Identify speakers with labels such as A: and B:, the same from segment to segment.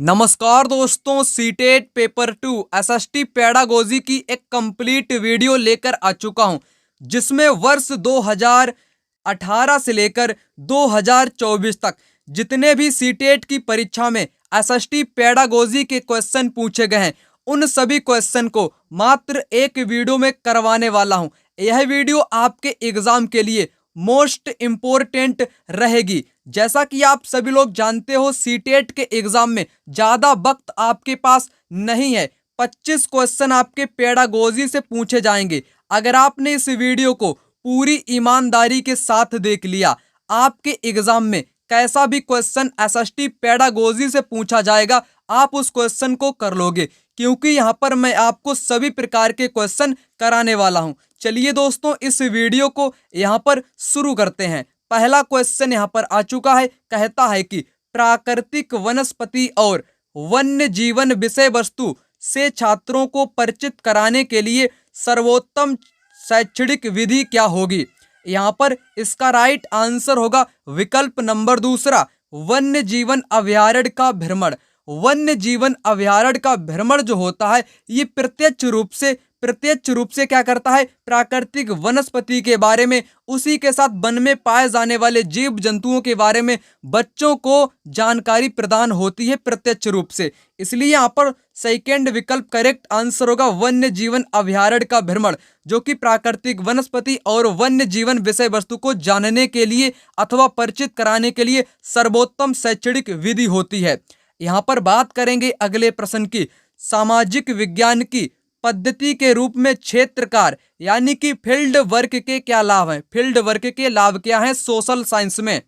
A: नमस्कार दोस्तों, CTET paper 2 SST pedagogy की एक कंप्लीट वीडियो लेकर आ चुका हूं, जिसमें वर्ष 2018 से लेकर 2024 तक जितने भी सीटेट की परीक्षा में एसएसटी पेडागोजी के क्वेश्चन पूछे गए हैं, उन सभी क्वेश्चन को मात्र एक वीडियो में करवाने वाला हूं। यह वीडियो आपके एग्जाम के लिए मोस्ट इम्पोर्टेंट रहेगी। जैसा कि आप सभी लोग जानते हो, सीटेट के एग्जाम में ज्यादा वक्त आपके पास नहीं है। 25 क्वेश्चन आपके पेडागोजी से पूछे जाएंगे। अगर आपने इस वीडियो को पूरी ईमानदारी के साथ देख लिया, आपके एग्जाम में कैसा भी क्वेश्चन एसएसटी पेडागोजी से पूछा जाएगा, आप उस क्वेश्चन को कर लोगे, क्योंकि यहाँ पर मैं आपको सभी प्रकार के क्वेश्चन कराने वाला हूँ। चलिए दोस्तों, इस वीडियो को यहाँ पर शुरू करते हैं। पहला क्वेश्चन यहाँ पर आ चुका है। कहता है कि प्राकृतिक वनस्पति और वन्य जीवन विषय वस्तु से छात्रों को परिचित कराने के लिए सर्वोत्तम शैक्षणिक विधि क्या होगी। यहाँ पर इसका राइट आंसर होगा विकल्प नंबर दूसरा, वन्य जीवन अभयारण्य का भ्रमण। वन्य जीवन अभयारण्य का भ्रमण जो होता है, ये प्रत्यक्ष रूप से क्या करता है, प्राकृतिक वनस्पति के बारे में, उसी के साथ वन में पाए जाने वाले जीव जंतुओं के बारे में बच्चों को जानकारी प्रदान होती है प्रत्यक्ष रूप से। इसलिए यहाँ पर सेकंड विकल्प करेक्ट आंसर होगा, वन्य जीवन अभयारण्य का भ्रमण, जो कि प्राकृतिक वनस्पति और वन्य जीवन विषय वस्तु को जानने के लिए अथवा परिचित कराने के लिए सर्वोत्तम शैक्षणिक विधि होती है। यहाँ पर बात करेंगे अगले प्रश्न की। सामाजिक विज्ञान की पद्धति के रूप में क्षेत्रकार यानी कि फील्ड वर्क के क्या लाभ हैं। फील्ड वर्क के लाभ क्या हैं सोशल साइंस में।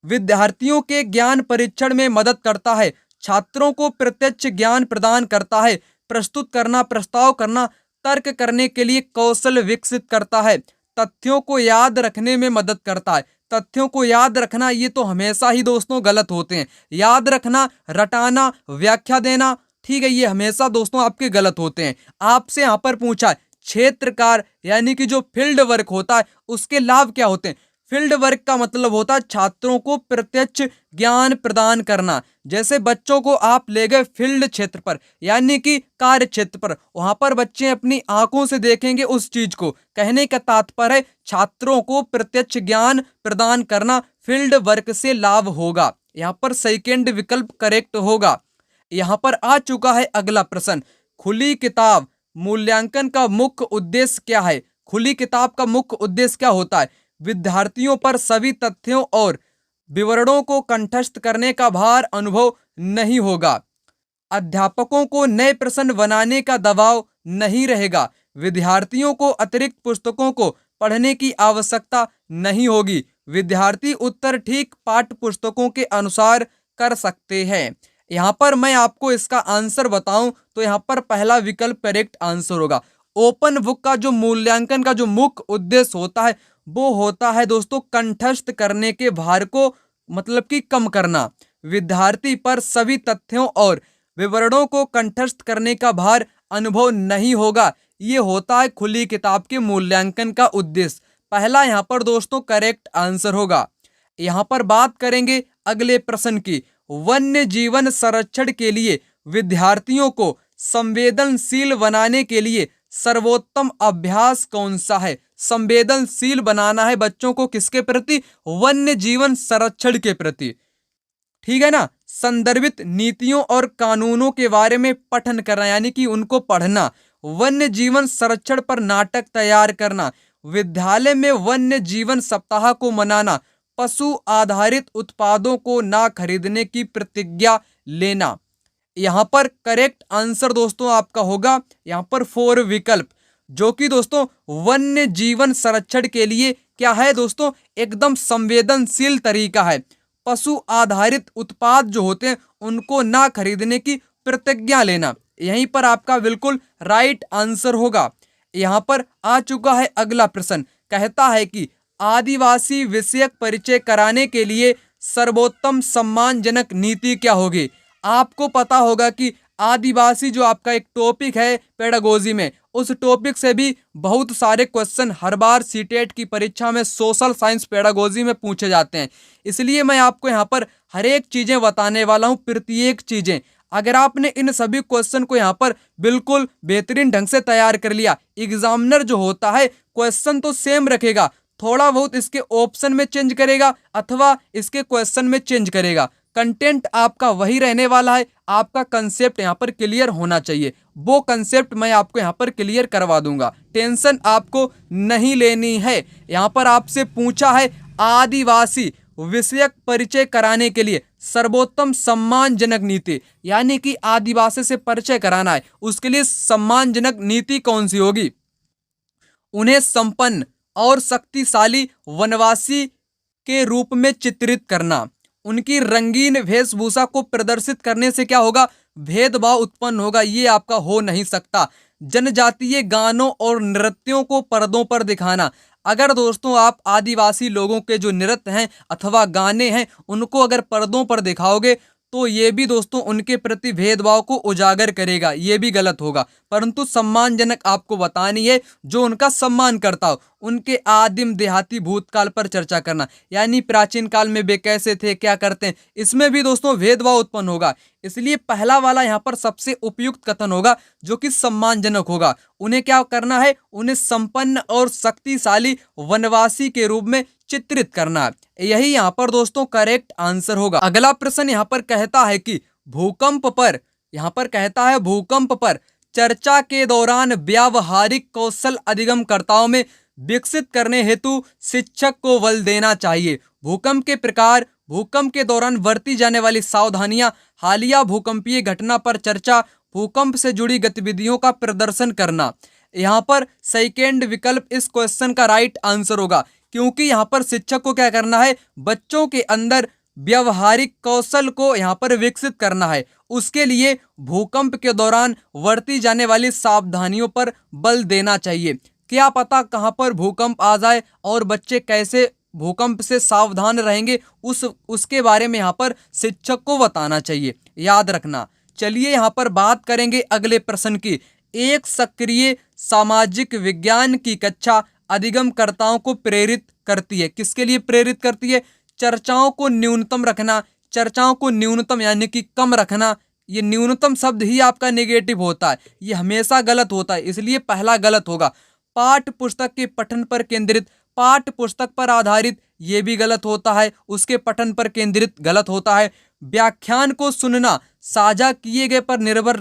A: विद्यार्थियों के ज्ञान परीक्षण में मदद करता है, छात्रों को प्रत्यक्ष ज्ञान प्रदान करता है, प्रस्तुत करना, प्रस्ताव करना, तर्क करने के लिए कौशल विकसित करता है, तथ्यों को याद रखने में मदद करता है। तथ्यों को याद रखना, ये तो हमेशा ही दोस्तों गलत होते हैं। याद रखना, रटाना, व्याख्या देना, ठीक है, ये हमेशा दोस्तों आपके गलत होते हैं। आपसे यहाँ पर पूछा है क्षेत्रकार यानी कि जो फील्ड वर्क होता है, उसके लाभ क्या होते हैं। फील्ड वर्क का मतलब होता है छात्रों को प्रत्यक्ष ज्ञान प्रदान करना। जैसे बच्चों को आप ले गए फील्ड क्षेत्र पर यानी कि कार्य क्षेत्र पर, वहां पर बच्चे अपनी आंखों से देखेंगे उस चीज को। कहने का तात्पर्य है छात्रों को प्रत्यक्ष ज्ञान प्रदान करना फील्ड वर्क से लाभ होगा। यहाँ पर सेकेंड विकल्प करेक्ट होगा। यहाँ पर आ चुका है अगला प्रश्न। खुली किताब मूल्यांकन का मुख्य उद्देश्य क्या है। खुली किताब का मुख्य उद्देश्य क्या होता है। विद्यार्थियों पर सभी तथ्यों और विवरणों को कंठस्थ करने का भार अनुभव नहीं होगा। अध्यापकों को नए प्रश्न बनाने का दबाव नहीं रहेगा। विद्यार्थियों को अतिरिक्त पुस्तकों को पढ़ने की आवश्यकता नहीं होगी। विद्यार्थी उत्तर ठीक पाठ्य पुस्तकों के अनुसार कर सकते हैं। यहाँ पर मैं आपको इसका आंसर बताऊं तो यहाँ पर पहला विकल्प करेक्ट आंसर होगा। ओपन बुक का जो मूल्यांकन का जो मुख्य उद्देश्य होता है, वो होता है दोस्तों कंठस्थ करने के भार को मतलब कि कम करना। विद्यार्थी पर सभी तथ्यों और विवरणों को कंठस्थ करने का भार अनुभव नहीं होगा। ये होता है खुली किताब के मूल्यांकन का उद्देश्य। पहला यहाँ पर दोस्तों करेक्ट आंसर होगा। यहाँ पर बात करेंगे अगले प्रश्न की। वन्य जीवन संरक्षण के लिए विद्यार्थियों को संवेदनशील बनाने के लिए सर्वोत्तम अभ्यास कौन सा है। संवेदनशील बनाना है बच्चों को किसके प्रति, वन्य जीवन संरक्षण के प्रति, ठीक है ना। संदर्भित नीतियों और कानूनों के बारे में पठन करना यानी कि उनको पढ़ना। वन्य जीवन संरक्षण पर नाटक तैयार करना। विद्यालय में वन्य जीवन सप्ताह को मनाना। पशु आधारित उत्पादों को ना खरीदने की प्रतिज्ञा लेना। यहाँ पर करेक्ट आंसर दोस्तों आपका होगा यहाँ पर 4 विकल्प, जो कि दोस्तों वन्य जीवन संरक्षण के लिए क्या है दोस्तों, एकदम संवेदनशील तरीका है। पशु आधारित उत्पाद जो होते हैं उनको ना खरीदने की प्रतिज्ञा लेना, यहीं पर आपका बिल्कुल राइट आंसर होगा। यहाँ पर आ चुका है अगला प्रश्न। कहता है कि आदिवासी विषयक परिचय कराने के लिए सर्वोत्तम सम्मानजनक नीति क्या होगी। आपको पता होगा कि आदिवासी जो आपका एक टॉपिक है पेडागोजी में, उस टॉपिक से भी बहुत सारे क्वेश्चन हर बार सीटेट की परीक्षा में सोशल साइंस पेडागोजी में पूछे जाते हैं। इसलिए मैं आपको यहाँ पर हर एक चीजें बताने वाला हूँ, प्रत्येक चीजें अगर आपने इन सभी क्वेश्चन को यहाँ पर बिल्कुल बेहतरीन ढंग से तैयार कर लिया, एग्जामिनर जो होता है क्वेश्चन तो सेम रखेगा, थोड़ा बहुत इसके ऑप्शन में चेंज करेगा अथवा इसके क्वेश्चन में चेंज करेगा, कंटेंट आपका वही रहने वाला है। आपका कंसेप्ट यहाँ पर क्लियर होना चाहिए, वो कंसेप्ट मैं आपको यहाँ पर क्लियर करवा दूंगा, टेंशन आपको नहीं लेनी है। यहाँ पर आपसे पूछा है आदिवासी विषयक परिचय कराने के लिए सर्वोत्तम सम्मानजनक नीति, यानी कि आदिवासी से परिचय कराना है, उसके लिए सम्मानजनक नीति कौन सी होगी? उन्हें संपन्न और शक्तिशाली वनवासी के रूप में चित्रित करना। उनकी रंगीन वेशभूषा को प्रदर्शित करने से क्या होगा? भेदभाव उत्पन्न होगा, ये आपका हो नहीं सकता। जनजातीय गानों और नृत्यों को पर्दों पर दिखाना। अगर दोस्तों आप आदिवासी लोगों के जो नृत्य हैं अथवा गाने हैं उनको अगर पर्दों पर दिखाओगे तो ये भी दोस्तों उनके प्रति भेदभाव को उजागर करेगा, ये भी गलत होगा। परंतु सम्मानजनक आपको बतानी है, जो उनका सम्मान करता हो। उनके आदिम देहाती भूतकाल पर चर्चा करना, यानी प्राचीन काल में वे कैसे थे, क्या करते हैं, इसमें भी दोस्तों भेदभाव उत्पन्न होगा। इसलिए पहला वाला यहाँ पर सबसे उपयुक्त कथन होगा जो कि सम्मानजनक होगा। उन्हें क्या करना है? उन्हें संपन्न और शक्तिशाली वनवासी के रूप में चित्रित करना है। यही यहाँ पर दोस्तों करेक्ट आंसर होगा। अगला प्रश्न यहाँ पर कहता है कि भूकंप पर, यहाँ पर कहता है भूकंप पर चर्चा के दौरान व्यावहारिक कौशल अधिगमकर्ताओं में विकसित करने हेतु शिक्षक को बल देना चाहिए। भूकंप के प्रकार, भूकंप के दौरान बरती जाने वाली सावधानियां, हालिया भूकंपीय घटना पर चर्चा, भूकंप से जुड़ी गतिविधियों का प्रदर्शन करना। यहाँ पर सेकेंड विकल्प इस क्वेश्चन का राइट आंसर होगा, क्योंकि यहाँ पर शिक्षक को क्या करना है? बच्चों के अंदर व्यवहारिक कौशल को यहाँ पर विकसित करना है। उसके लिए भूकंप के दौरान बरती जाने वाली सावधानियों पर बल देना चाहिए। क्या पता कहाँ पर भूकंप आ जाए और बच्चे कैसे भूकंप से सावधान रहेंगे, उसके बारे में यहाँ पर शिक्षक को बताना चाहिए, याद रखना। चलिए यहाँ पर बात करेंगे अगले प्रश्न की। एक सक्रिय सामाजिक विज्ञान की कक्षा अधिगमकर्ताओं को प्रेरित करती है। किसके लिए प्रेरित करती है? चर्चाओं को न्यूनतम रखना। चर्चाओं को न्यूनतम यानी कि कम रखना। ये न्यूनतम शब्द ही आपका नेगेटिव होता है, ये हमेशा गलत होता है, इसलिए पहला गलत होगा। पाठ्य पुस्तक के पठन पर केंद्रित, पाठ्य पुस्तक पर आधारित, ये भी गलत होता है। उसके पठन पर केंद्रित गलत होता है। व्याख्यान को सुनना, साझा किए गए पर निर्भर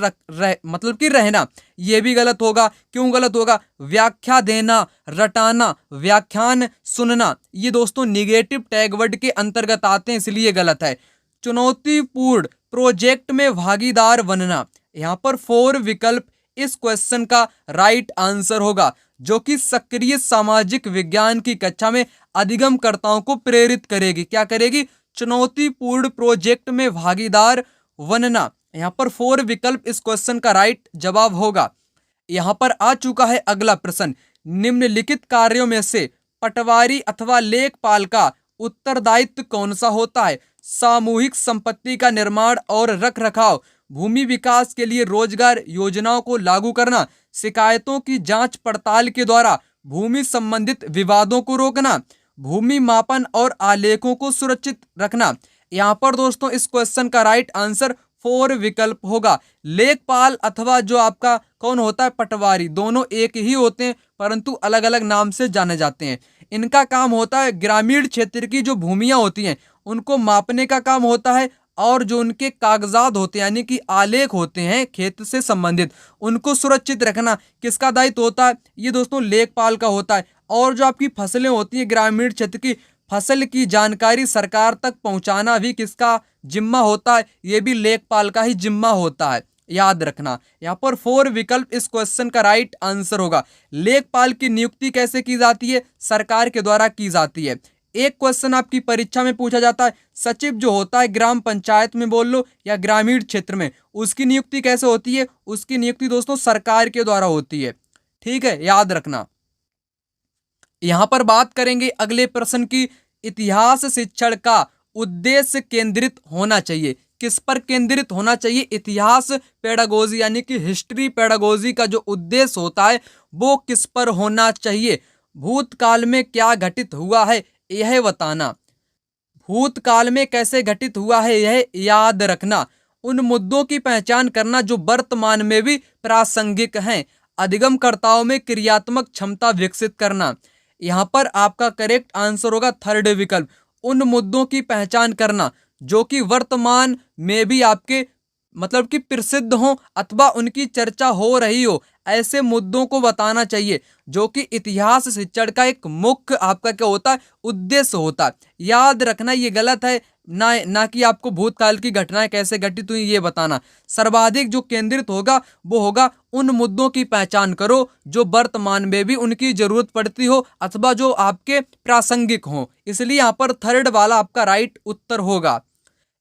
A: मतलब कि रहना, ये भी गलत होगा। क्यों गलत होगा? व्याख्या देना, रटाना, व्याख्यान सुनना, ये दोस्तों निगेटिव टैग वर्ड के अंतर्गत आते हैं, इसलिए गलत है। चुनौतीपूर्ण प्रोजेक्ट में भागीदार बनना, यहाँ पर 4 विकल्प इस क्वेश्चन का राइट आंसर होगा, जो कि सक्रिय सामाजिक विज्ञान की कक्षा में अधिगमकर्ताओं को प्रेरित करेगी। क्या करेगी? चुनौतीपूर्ण प्रोजेक्ट में भागीदार बनना। यहाँ पर 4 विकल्प इस क्वेश्चन का राइट जवाब होगा। यहाँ पर आ चुका है अगला प्रश्न। निम्नलिखित कार्यों में से पटवारी अथवा लेखपाल का उत्तरदायित्व कौन सा होता है? सामूहिक संपत्ति का निर्माण और रखरखाव, भूमि विकास के लिए रोजगार योजनाओं को लागू करना, शिकायतों की जांच पड़ताल के द्वारा भूमि संबंधित विवादों को रोकना, भूमि मापन और आलेखों को सुरक्षित रखना। यहाँ पर दोस्तों इस क्वेश्चन का राइट आंसर 4 विकल्प होगा। लेखपाल अथवा जो आपका कौन होता है? पटवारी, दोनों एक ही होते हैं परंतु अलग अलग नाम से जाने जाते हैं। इनका काम होता है ग्रामीण क्षेत्र की जो भूमियां होती हैं उनको मापने का काम होता है, और जो उनके कागजात होते हैं यानी कि आलेख होते हैं खेत से संबंधित, उनको सुरक्षित रखना किसका दायित्व होता है? ये दोस्तों लेखपाल का होता है। और जो आपकी फसलें होती हैं ग्रामीण क्षेत्र की, फसल की जानकारी सरकार तक पहुंचाना भी किसका जिम्मा होता है? ये भी लेखपाल का ही जिम्मा होता है, याद रखना। यहाँ पर 4 विकल्प इस क्वेश्चन का राइट आंसर होगा। लेखपाल की नियुक्ति कैसे की जाती है? सरकार के द्वारा की जाती है। एक क्वेश्चन आपकी परीक्षा में पूछा जाता है, सचिव जो होता है ग्राम पंचायत में बोल लो या ग्रामीण क्षेत्र में, उसकी नियुक्ति कैसे होती है? उसकी नियुक्ति दोस्तों सरकार के द्वारा होती है, ठीक है, याद रखना। यहां पर बात करेंगे अगले प्रश्न की। इतिहास शिक्षण का उद्देश्य केंद्रित होना चाहिए। किस पर केंद्रित होना चाहिए? इतिहास पेडागोजी यानी कि हिस्ट्री पेडागोजी का जो उद्देश्य होता है वो किस पर होना चाहिए? भूतकाल में क्या घटित हुआ है यह बताना, भूतकाल में कैसे घटित हुआ है यह याद रखना, उन मुद्दों की पहचान करना जो वर्तमान में भी प्रासंगिक हैं। अधिगमकर्ताओं में क्रियात्मक क्षमता विकसित करना। यहाँ पर आपका करेक्ट आंसर होगा थर्ड विकल्प, उन मुद्दों की पहचान करना जो कि वर्तमान में भी आपके मतलब कि प्रसिद्ध हो अथवा उनकी चर्चा हो रही हो, ऐसे मुद्दों को बताना चाहिए जो कि इतिहास शिक्षण का एक मुख्य आपका क्या होता है, उद्देश्य होता है। याद रखना ये गलत है, ना कि आपको भूतकाल की घटनाएं कैसे घटी तो ये बताना। सर्वाधिक जो केंद्रित होगा वो होगा उन मुद्दों की पहचान करो जो वर्तमान में भी उनकी जरूरत पड़ती हो अथवा जो आपके प्रासंगिक हो, इसलिए यहाँ पर थर्ड वाला आपका राइट उत्तर होगा।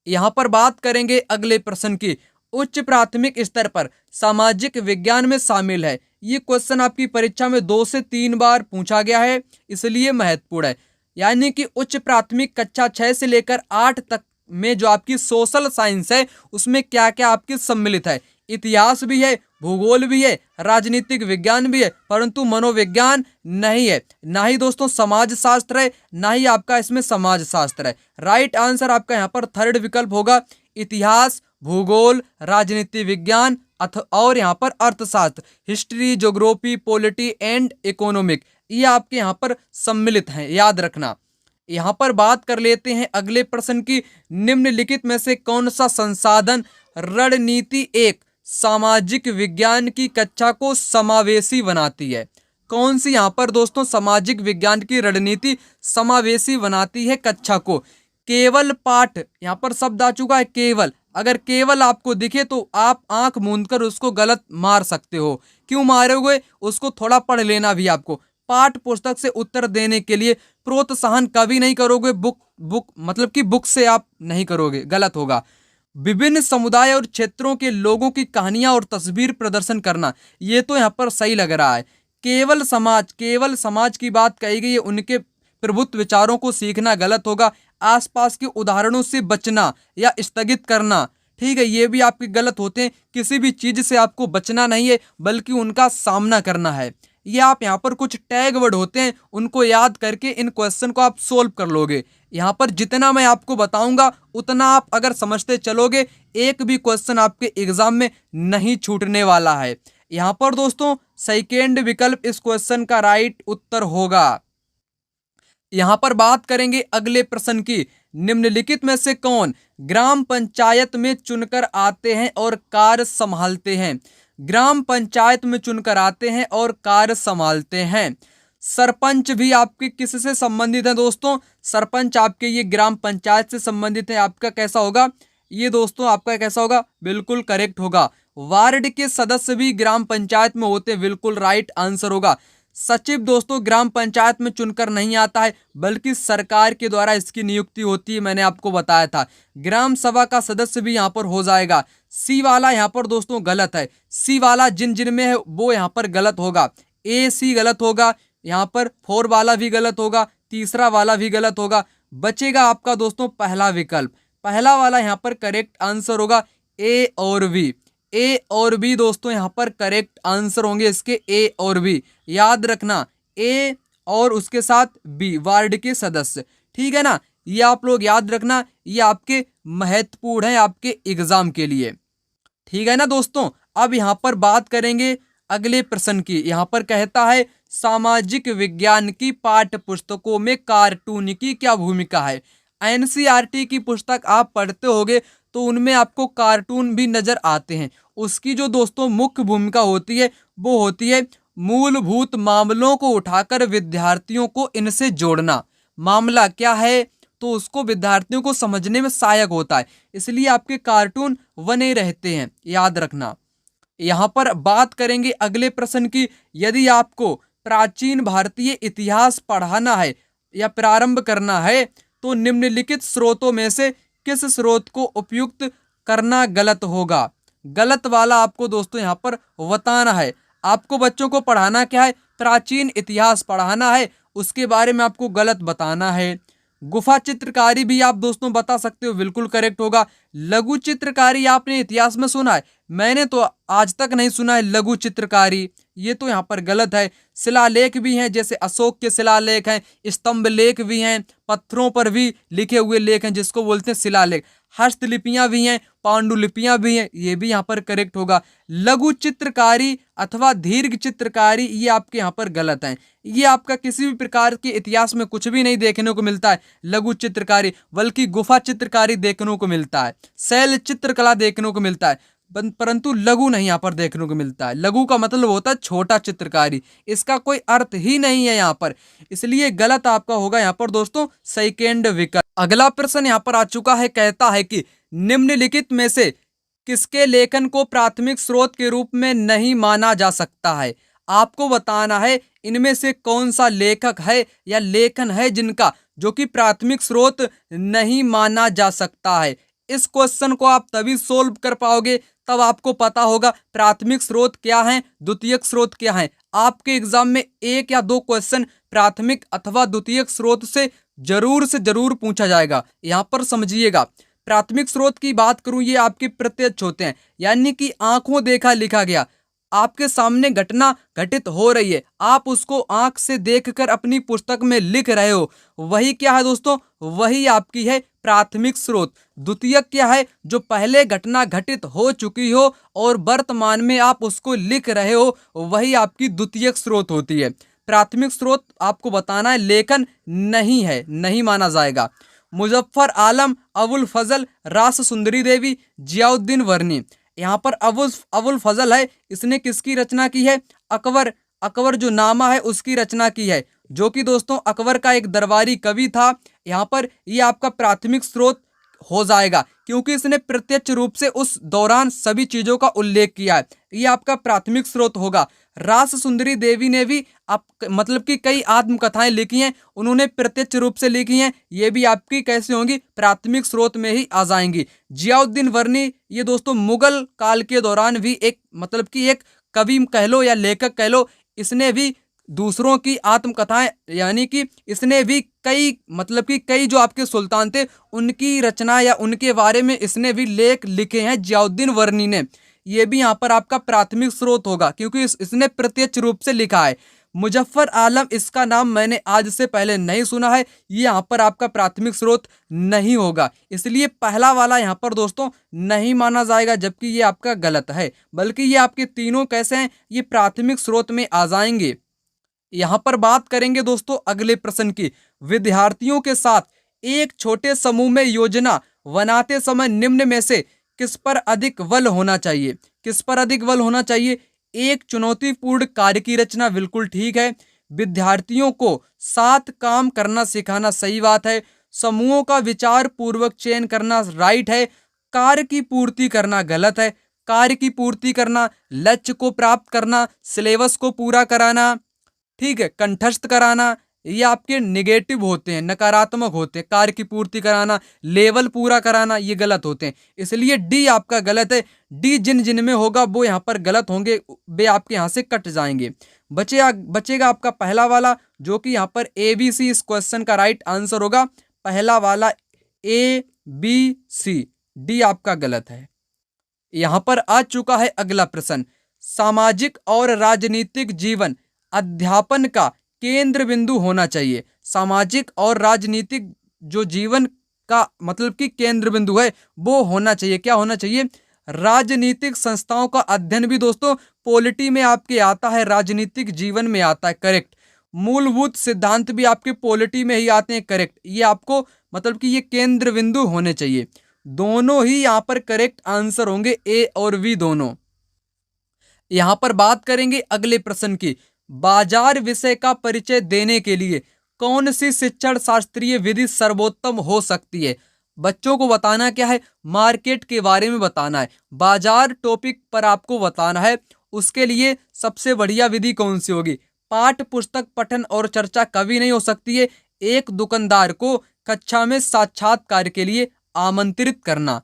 A: यहाँ पर बात करेंगे अगले प्रश्न की। उच्च प्राथमिक स्तर पर सामाजिक विज्ञान में शामिल है। ये क्वेश्चन आपकी परीक्षा में 2 से 3 बार पूछा गया है, इसलिए महत्वपूर्ण है। यानी कि उच्च प्राथमिक कक्षा 6 से लेकर 8 तक में जो आपकी सोशल साइंस है उसमें क्या क्या आपकी सम्मिलित है। इतिहास भी है, भूगोल भी है, राजनीतिक विज्ञान भी है, परंतु मनोविज्ञान नहीं है, ना ही दोस्तों समाज शास्त्र है, ना ही आपका इसमें समाज शास्त्र है। राइट आंसर आपका यहाँ पर थर्ड विकल्प होगा, इतिहास, भूगोल, राजनीति विज्ञान और यहाँ पर अर्थशास्त्र, history, geography, polity and economic, ये आपके यहाँ पर सम्मिलित हैं, याद रखना। यहाँ पर बात कर लेते हैं अगले प्रश्न की। निम्नलिखित में से कौन सा संसाधन रणनीति एक सामाजिक विज्ञान की कक्षा को समावेशी बनाती है? कौन सी यहाँ पर दोस्तों सामाजिक विज्ञान की रणनीति समावेशी बनाती है कक्षा को? केवल पाठ, यहाँ पर शब्द आ चुका है केवल। अगर केवल आपको दिखे तो आप आंख मूंदकर उसको गलत मार सकते हो। क्यों मारोगे? उसको थोड़ा पढ़ लेना भी आपको। पाठ पुस्तक से उत्तर देने के लिए प्रोत्साहन कभी नहीं करोगे, बुक मतलब कि बुक से आप नहीं करोगे, गलत होगा। विभिन्न समुदाय और क्षेत्रों के लोगों की कहानियां और तस्वीर प्रदर्शन करना, ये तो यहाँ पर सही लग रहा है। केवल समाज की बात कही गई है, उनके प्रभुत्व विचारों को सीखना, गलत होगा। आसपास के उदाहरणों से बचना या स्थगित करना, ठीक है, ये भी आपके गलत होते हैं। किसी भी चीज से आपको बचना नहीं है बल्कि उनका सामना करना है। ये आप यहाँ पर कुछ टैग वर्ड होते हैं, उनको याद करके इन क्वेश्चन को आप सोल्व कर लोगे। यहाँ पर जितना मैं आपको बताऊंगा उतना आप अगर समझते चलोगे, एक भी क्वेश्चन आपके एग्जाम में नहीं छूटने वाला है। यहाँ पर दोस्तों सेकेंड विकल्प इस क्वेश्चन का राइट उत्तर होगा। यहाँ पर बात करेंगे अगले प्रश्न की। निम्नलिखित में से कौन ग्राम पंचायत में चुनकर आते हैं और कार्य संभालते हैं? ग्राम पंचायत में चुनकर आते हैं और कार्य संभालते हैं। सरपंच भी आपके किससे संबंधित है दोस्तों? सरपंच आपके ये ग्राम पंचायत से संबंधित है। आपका कैसा होगा ये दोस्तों? आपका कैसा होगा? बिल्कुल करेक्ट होगा। वार्ड के सदस्य भी ग्राम पंचायत में होते हैं, बिल्कुल राइट आंसर होगा। सचिव दोस्तों ग्राम पंचायत में चुनकर नहीं आता है बल्कि सरकार के द्वारा इसकी नियुक्ति होती है, मैंने आपको बताया था। ग्राम सभा का सदस्य भी यहाँ पर हो जाएगा। सी वाला यहाँ पर दोस्तों गलत है। सी वाला जिन में है वो यहाँ पर गलत होगा। ए सी गलत होगा, यहाँ पर 4 वाला भी गलत होगा, तीसरा वाला भी गलत होगा। बचेगा आपका दोस्तों पहला विकल्प। पहला वाला यहाँ पर करेक्ट आंसर होगा। ए और बी, ए और बी दोस्तों यहाँ पर करेक्ट आंसर होंगे इसके, ए और बी। याद रखना ए और उसके साथ बी, वार्ड के सदस्य, ठीक है ना। ये आप लोग याद रखना, ये आपके महत्वपूर्ण है आपके एग्जाम के लिए, ठीक है ना दोस्तों। अब यहाँ पर बात करेंगे अगले प्रश्न की। यहाँ पर कहता है सामाजिक विज्ञान की पाठ्य पुस्तकों में कार्टून की क्या भूमिका है? एनसीईआरटी की पुस्तक आप पढ़ते होगे तो उनमें आपको कार्टून भी नजर आते हैं। उसकी जो दोस्तों मुख्य भूमिका होती है वो होती है मूलभूत मामलों को उठाकर विद्यार्थियों को इनसे जोड़ना। मामला क्या है तो उसको विद्यार्थियों को समझने में सहायक होता है, इसलिए आपके कार्टून बने रहते हैं, याद रखना। यहाँ पर बात करेंगे अगले प्रश्न की। यदि आपको प्राचीन भारतीय इतिहास पढ़ाना है या प्रारंभ करना है तो निम्नलिखित स्रोतों में से किस स्रोत को उपयुक्त करना गलत होगा? गलत वाला आपको दोस्तों यहाँ पर बताना है। आपको बच्चों को पढ़ाना क्या है? प्राचीन इतिहास पढ़ाना है, उसके बारे में आपको गलत बताना है। गुफा चित्रकारी भी आप दोस्तों बता सकते हो, बिल्कुल करेक्ट होगा। लघु चित्रकारी आपने इतिहास में सुना है? मैंने तो आज तक नहीं सुना है लघु चित्रकारी, ये तो यहाँ पर गलत है। शिलालेख भी हैं, जैसे अशोक के शिलालेख हैं, स्तंभ लेख भी हैं, पत्थरों पर भी लिखे हुए लेख हैं जिसको बोलते हैं शिलालेख। हस्तलिपियां भी हैं, पांडुलिपियां भी हैं, ये भी यहाँ पर करेक्ट होगा। लघु चित्रकारी अथवा दीर्घ चित्रकारी ये आपके यहाँ पर गलत है। ये आपका किसी भी प्रकार के इतिहास में कुछ भी नहीं देखने को मिलता है लघु चित्रकारी, बल्कि गुफा चित्रकारी देखने को मिलता है, शैल चित्रकला देखने को मिलता है, परंतु लघु नहीं यहाँ पर देखने को मिलता है। लघु का मतलब होता है छोटा चित्रकारी, इसका कोई अर्थ ही नहीं है यहाँ पर, इसलिए गलत आपका होगा यहाँ पर दोस्तों सेकेंड विकल्प। अगला प्रश्न यहाँ पर आ चुका है, कहता है कि निम्नलिखित में से किसके लेखन को प्राथमिक स्रोत के रूप में नहीं माना जा सकता है। आपको बताना है इनमें से कौन सा लेखक है या लेखन है जिनका जो कि प्राथमिक स्रोत नहीं माना जा सकता है। इस क्वेश्चन को आप तभी सोल्व कर पाओगे तब आपको पता होगा प्राथमिक स्रोत क्या है, द्वितीयक स्रोत क्या है। आपके एग्जाम में एक या दो क्वेश्चन प्राथमिक अथवा द्वितीयक स्रोत से जरूर पूछा जाएगा, यहाँ पर समझिएगा। प्राथमिक स्रोत की बात करूं, ये आपके प्रत्यक्ष होते हैं, यानी कि आंखों देखा लिखा गया, आपके सामने घटना घटित हो रही है, आप उसको आंख से देखकर अपनी पुस्तक में लिख रहे हो, वही क्या है दोस्तों, वही आपकी है प्राथमिक स्रोत। द्वितीयक क्या है, जो पहले घटना घटित हो चुकी हो और वर्तमान में आप उसको लिख रहे हो, वही आपकी द्वितीयक स्रोत होती है। प्राथमिक स्रोत आपको बताना है लेखन नहीं है, नहीं माना जाएगा। मुजफ्फर आलम, अबुल फजल, रास सुंदरी देवी, जियाउद्दीन वर्नी। यहाँ पर अबुल फजल है, इसने किसकी रचना की है, अकबर जो नामा है उसकी रचना की है, जो कि दोस्तों अकबर का एक दरबारी कवि था। यहाँ पर ये आपका प्राथमिक स्रोत हो जाएगा क्योंकि इसने प्रत्यक्ष रूप से उस दौरान सभी चीजों का उल्लेख किया है, ये आपका प्राथमिक स्रोत होगा। रास सुंदरी देवी ने भी मतलब कि कई आत्मकथाएं लिखी हैं, उन्होंने प्रत्यक्ष रूप से लिखी हैं, ये भी आपकी कैसे होंगी, प्राथमिक स्रोत में ही आ जाएंगी। जियाउद्दीन वर्नी ये दोस्तों मुगल काल के दौरान भी एक मतलब कि एक कवि कह लो या लेखक कह लो, इसने भी दूसरों की आत्मकथाएं यानी कि इसने भी कई मतलब कि कई जो आपके सुल्तान थे उनकी रचना या उनके बारे में इसने भी लेख लिखे हैं जियाउद्दीन वर्नी ने, ये भी यहाँ पर आपका प्राथमिक स्रोत होगा क्योंकि इसने प्रत्यक्ष रूप से लिखा है। मुजफ्फर आलम, इसका नाम मैंने आज से पहले नहीं सुना है, ये यहाँ पर आपका प्राथमिक स्रोत नहीं होगा, इसलिए पहला वाला यहाँ पर दोस्तों नहीं माना जाएगा, जबकि ये आपका गलत है, बल्कि ये आपके तीनों कैसे हैं, ये प्राथमिक स्रोत में आ जाएंगे। यहाँ पर बात करेंगे दोस्तों अगले प्रश्न की, विद्यार्थियों के साथ एक छोटे समूह में योजना बनाते समय निम्न में से किस पर अधिक बल होना चाहिए, किस पर अधिक बल होना चाहिए। एक, चुनौतीपूर्ण कार्य की रचना, बिल्कुल ठीक है। विद्यार्थियों को साथ काम करना सिखाना, सही बात है। समूहों का विचार पूर्वक चयन करना, राइट है। कार्य की पूर्ति करना, गलत है। कार्य की पूर्ति करना, लक्ष्य को प्राप्त करना, सिलेबस को पूरा कराना, ठीक है, कंठस्थ कराना, ये आपके नेगेटिव होते हैं, नकारात्मक होते हैं। कार्य की पूर्ति कराना, लेवल पूरा कराना, ये गलत होते हैं, इसलिए डी आपका गलत है। डी जिन में होगा वो यहाँ पर गलत होंगे, वे आपके यहाँ से कट जाएंगे। बचेगा आपका पहला वाला, जो कि यहाँ पर ए बी सी इस क्वेश्चन का राइट आंसर होगा। पहला वाला ए बी सी, डी आपका गलत है। यहाँ पर आ चुका है अगला प्रश्न, सामाजिक और राजनीतिक जीवन अध्यापन का केंद्र बिंदु होना चाहिए। सामाजिक और राजनीतिक जो जीवन का मतलब कि केंद्र बिंदु है वो होना चाहिए, क्या होना चाहिए, राजनीतिक संस्थाओं का अध्ययन भी दोस्तों पॉलिटी में आपके आता है, राजनीतिक जीवन में आता है, करेक्ट। मूलभूत सिद्धांत भी आपके पॉलिटी में ही आते हैं, करेक्ट। ये आपको मतलब कि ये केंद्र बिंदु होने चाहिए, दोनों ही यहाँ पर करेक्ट आंसर होंगे, ए और बी दोनों। यहाँ पर बात करेंगे अगले प्रश्न की, बाजार विषय का परिचय देने के लिए कौन सी शिक्षण शास्त्रीय विधि सर्वोत्तम हो सकती है। बच्चों को बताना क्या है, मार्केट के बारे में बताना है, बाजार टॉपिक पर आपको बताना है, उसके लिए सबसे बढ़िया विधि कौन सी होगी। पाठ्य पुस्तक पठन और चर्चा कभी नहीं हो सकती है। एक दुकानदार को कक्षा में साक्षात्कार के लिए आमंत्रित करना,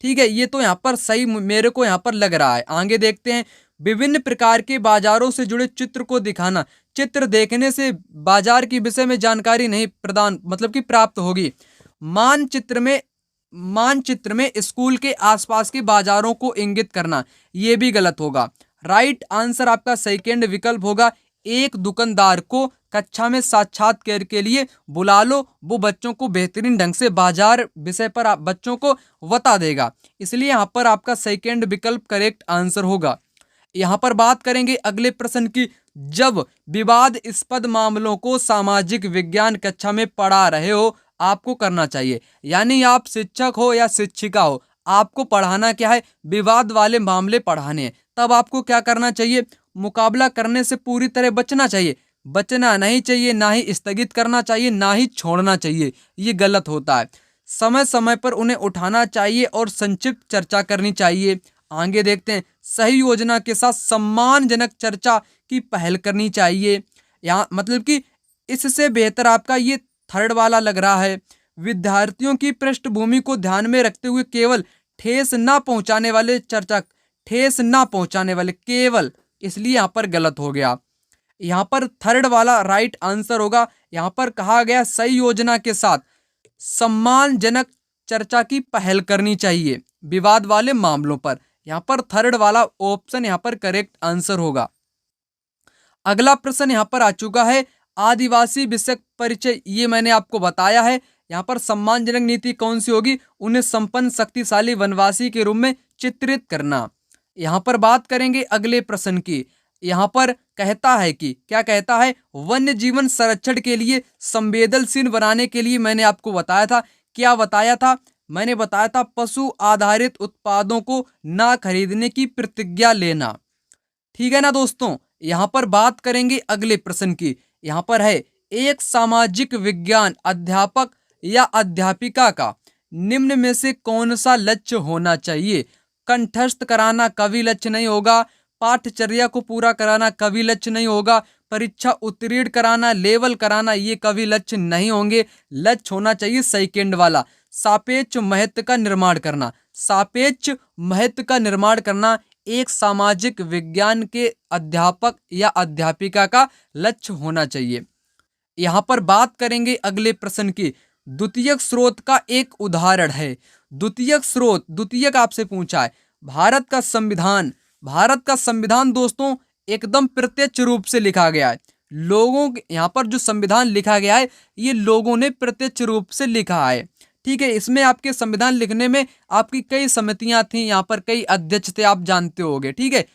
A: ठीक है, ये तो यहाँ पर सही मेरे को यहाँ पर लग रहा है। आगे देखते हैं, विभिन्न प्रकार के बाजारों से जुड़े चित्र को दिखाना, चित्र देखने से बाजार के विषय में जानकारी नहीं प्रदान मतलब कि प्राप्त होगी। मानचित्र में स्कूल के आसपास के बाजारों को इंगित करना, ये भी गलत होगा। राइट आंसर आपका सेकंड विकल्प होगा। एक दुकानदार को कक्षा में साक्षात्कार के लिए बुला लो, वो बच्चों को बेहतरीन ढंग से बाजार विषय पर बच्चों को बता देगा। इसलिए यहाँ पर आपका सेकंड विकल्प करेक्ट आंसर होगा। यहाँ पर बात करेंगे अगले प्रश्न की। जब विवादास्पद मामलों को सामाजिक विज्ञान कक्षा में पढ़ा रहे हो, आपको करना चाहिए, यानी आप शिक्षक हो या शिक्षिका हो, आपको पढ़ाना क्या है, विवाद वाले मामले पढ़ाने हैं। तब आपको क्या करना चाहिए, मुकाबला करने से पूरी तरह बचना चाहिए। बचना नहीं चाहिए, ना ही स्थगित करना चाहिए, ना ही छोड़ना चाहिए, ये गलत होता है। समय समय पर उन्हें उठाना चाहिए और संक्षिप्त चर्चा करनी चाहिए। आगे देखते हैं, सही योजना के साथ सम्मानजनक चर्चा की पहल करनी चाहिए। यहाँ मतलब कि इससे बेहतर आपका ये थर्ड वाला लग रहा है। विद्यार्थियों की पृष्ठभूमि को ध्यान में रखते हुए केवल ठेस ना पहुंचाने वाले चर्चा, ठेस ना पहुंचाने वाले केवल, इसलिए यहाँ पर गलत हो गया। यहाँ पर थर्ड वाला राइट आंसर होगा। यहाँ पर कहा गया सही योजना के साथ सम्मानजनक चर्चा की पहल करनी चाहिए विवाद वाले मामलों पर। यहाँ पर थर्ड वाला ऑप्शन यहाँ पर करेक्ट आंसर होगा। अगला प्रश्न यहाँ पर आ चुका है, आदिवासी विषयक परिचय, ये मैंने आपको बताया है। यहाँ पर सम्मानजनक नीति कौन सी होगी, उन्हें संपन्न शक्तिशाली वनवासी के रूप में चित्रित करना। यहाँ पर बात करेंगे अगले प्रश्न की। यहाँ पर कहता है कि क्या कहता है, वन्य जीवन संरक्षण के लिए संवेदनशील बनाने के लिए मैंने आपको बताया था, क्या बताया था, मैंने बताया था पशु आधारित उत्पादों को ना खरीदने की प्रतिज्ञा लेना। ठीक है ना दोस्तों। यहाँ पर बात करेंगे अगले प्रश्न की। यहाँ पर है, एक सामाजिक विज्ञान अध्यापक या अध्यापिका का निम्न में से कौन सा लक्ष्य होना चाहिए। कंठस्थ कराना कभी लक्ष्य नहीं होगा, पाठचर्या को पूरा कराना कभी लक्ष्य नहीं होगा, परीक्षा उत्तीर्ण कराना, लेवल कराना, ये कभी लक्ष्य नहीं होंगे। लक्ष्य होना चाहिए सेकंड वाला, सापेक्ष महत्व का निर्माण करना। सापेक्ष महत्व का निर्माण करना एक सामाजिक विज्ञान के अध्यापक या अध्यापिका का लक्ष्य होना चाहिए। यहाँ पर बात करेंगे अगले प्रश्न की। द्वितीयक स्रोत का एक उदाहरण है। द्वितीयक स्रोत, द्वितीयक आपसे पूछा है। भारत का संविधान, भारत का संविधान दोस्तों एकदम प्रत्यक्ष रूप से लिखा गया है। लोगों, यहाँ पर जो संविधान लिखा गया है, ये लोगों ने प्रत्यक्ष रूप से लिखा है। ठीक है, इसमें आपके संविधान लिखने में आपकी कई समितियां थी, यहाँ पर कई अध्यक्ष थे, आप जानते होंगे। ठीक है,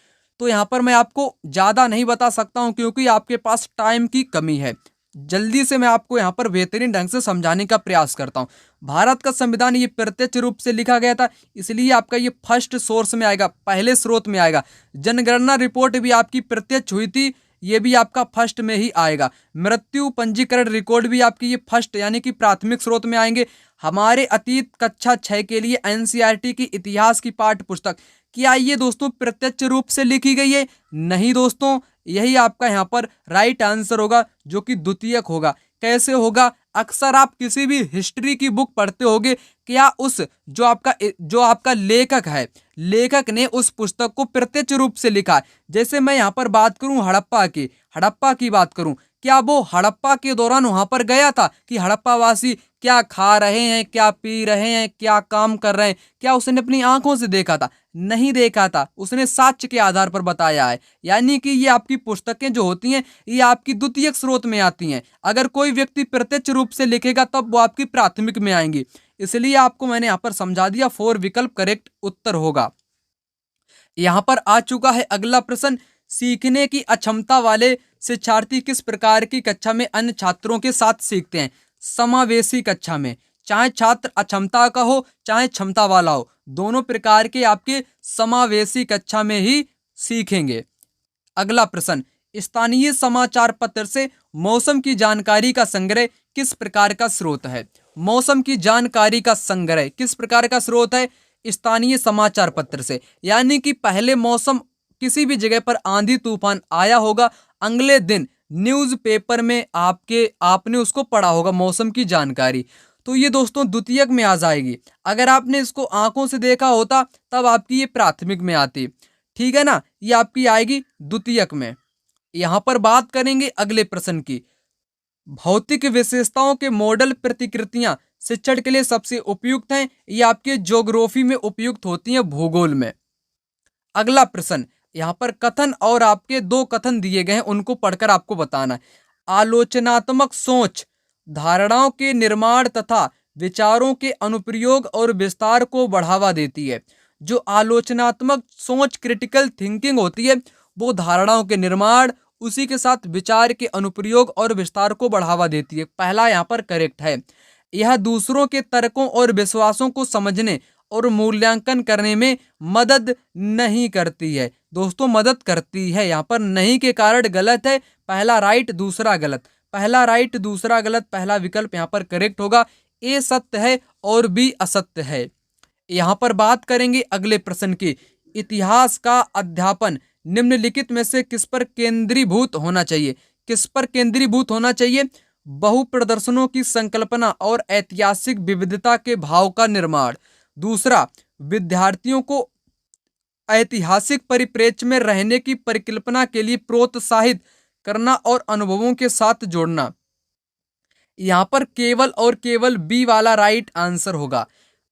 A: तो यहाँ पर मैं आपको ज़्यादा नहीं बता सकता हूँ क्योंकि आपके पास टाइम की कमी है। जल्दी से मैं आपको यहाँ पर बेहतरीन ढंग से समझाने का प्रयास करता हूँ। भारत का संविधान ये प्रत्यक्ष रूप से लिखा गया था, इसलिए आपका ये फर्स्ट सोर्स में आएगा, पहले स्रोत में आएगा। जनगणना रिपोर्ट भी आपकी प्रत्यक्ष हुई थी, ये भी आपका फर्स्ट में ही आएगा। मृत्यु पंजीकरण रिकॉर्ड भी आपकी ये फर्स्ट यानी कि प्राथमिक स्रोत में आएंगे। हमारे अतीत कक्षा 6 के लिए एनसीईआरटी की इतिहास की पाठ्य पुस्तक, क्या ये दोस्तों प्रत्यक्ष रूप से लिखी गई है? नहीं दोस्तों, यही आपका यहाँ पर राइट आंसर होगा, जो कि द्वितीयक होगा। कैसे होगा? अक्सर आप किसी भी हिस्ट्री की बुक पढ़ते होगे, क्या उस जो आपका लेखक है, लेखक ने उस पुस्तक को प्रत्यक्ष रूप से लिखा है। जैसे मैं यहाँ पर बात करूँ हड़प्पा की बात करूँ, क्या वो हड़प्पा के दौरान वहां पर गया था कि हड़प्पा वासी क्या खा रहे हैं, क्या पी रहे हैं, क्या काम कर रहे हैं, क्या उसने अपनी आंखों से देखा था? नहीं देखा था, उसने साक्ष्य के आधार पर बताया है। यानी कि ये आपकी पुस्तकें जो होती हैं, ये आपकी द्वितीयक स्रोत में आती हैं। अगर कोई व्यक्ति प्रत्यक्ष रूप से लिखेगा तब वो आपकी प्राथमिक में आएंगी। इसलिए आपको मैंने यहाँ पर समझा दिया, 4 विकल्प करेक्ट उत्तर होगा। यहाँ पर आ चुका है अगला प्रश्न, सीखने की अक्षमता वाले शिक्षार्थी किस प्रकार की कक्षा में अन्य छात्रों के साथ सीखते हैं? समावेशी कक्षा में, चाहे छात्र अक्षमता का हो चाहे क्षमता वाला हो, दोनों प्रकार के आपके समावेशी कक्षा में ही सीखेंगे। अगला प्रश्न, स्थानीय समाचार पत्र से मौसम की जानकारी का संग्रह किस प्रकार का स्रोत है? मौसम की जानकारी का संग्रह किस प्रकार का स्रोत है? स्थानीय समाचार पत्र से। यानी कि पहले मौसम, किसी भी जगह पर आंधी तूफान आया होगा, अगले दिन न्यूज़पेपर में आपने उसको पढ़ा होगा मौसम की जानकारी, तो ये दोस्तों द्वितीयक में आ जाएगी। अगर आपने इसको आंखों से देखा होता तब आपकी ये प्राथमिक में आती। ठीक है ना, ये आपकी आएगी द्वितीयक में। यहाँ पर बात करेंगे अगले प्रश्न की। भौतिक विशेषताओं के मॉडल प्रतिकृतियां शिक्षण के लिए सबसे उपयुक्त हैं, ये आपके ज्योग्राफी में उपयुक्त होती हैं, भूगोल में। अगला प्रश्न, यहाँ पर कथन और आपके दो कथन दिए गए हैं, उनको पढ़कर आपको बताना है। आलोचनात्मक सोच धारणाओं के निर्माण तथा विचारों के अनुप्रयोग और विस्तार को बढ़ावा देती है। जो आलोचनात्मक सोच क्रिटिकल थिंकिंग होती है, वो धारणाओं के निर्माण, उसी के साथ विचार के अनुप्रयोग और विस्तार को बढ़ावा देती है। पहला यहाँ पर करेक्ट है। यह दूसरों के तर्कों और विश्वासों को समझने और मूल्यांकन करने में मदद नहीं करती है। दोस्तों, मदद करती है, यहाँ पर नहीं के कारण गलत है। पहला राइट, दूसरा गलत। पहला राइट, दूसरा गलत। पहला विकल्प यहाँ पर करेक्ट होगा। ए सत्य है और बी असत्य है। यहाँ पर बात करेंगे अगले प्रश्न की। इतिहास का अध्यापन निम्नलिखित में से किस पर केंद्रीभूत होना चाहिए? किस पर केंद्रीभूत होना चाहिए? बहु प्रदर्शनों की संकल्पना और ऐतिहासिक विविधता के भाव का निर्माण। दूसरा, विद्यार्थियों को ऐतिहासिक परिप्रेक्ष्य में रहने की परिकल्पना के लिए प्रोत्साहित करना और अनुभवों के साथ जोड़ना। यहाँ पर केवल और केवल बी वाला राइट आंसर होगा।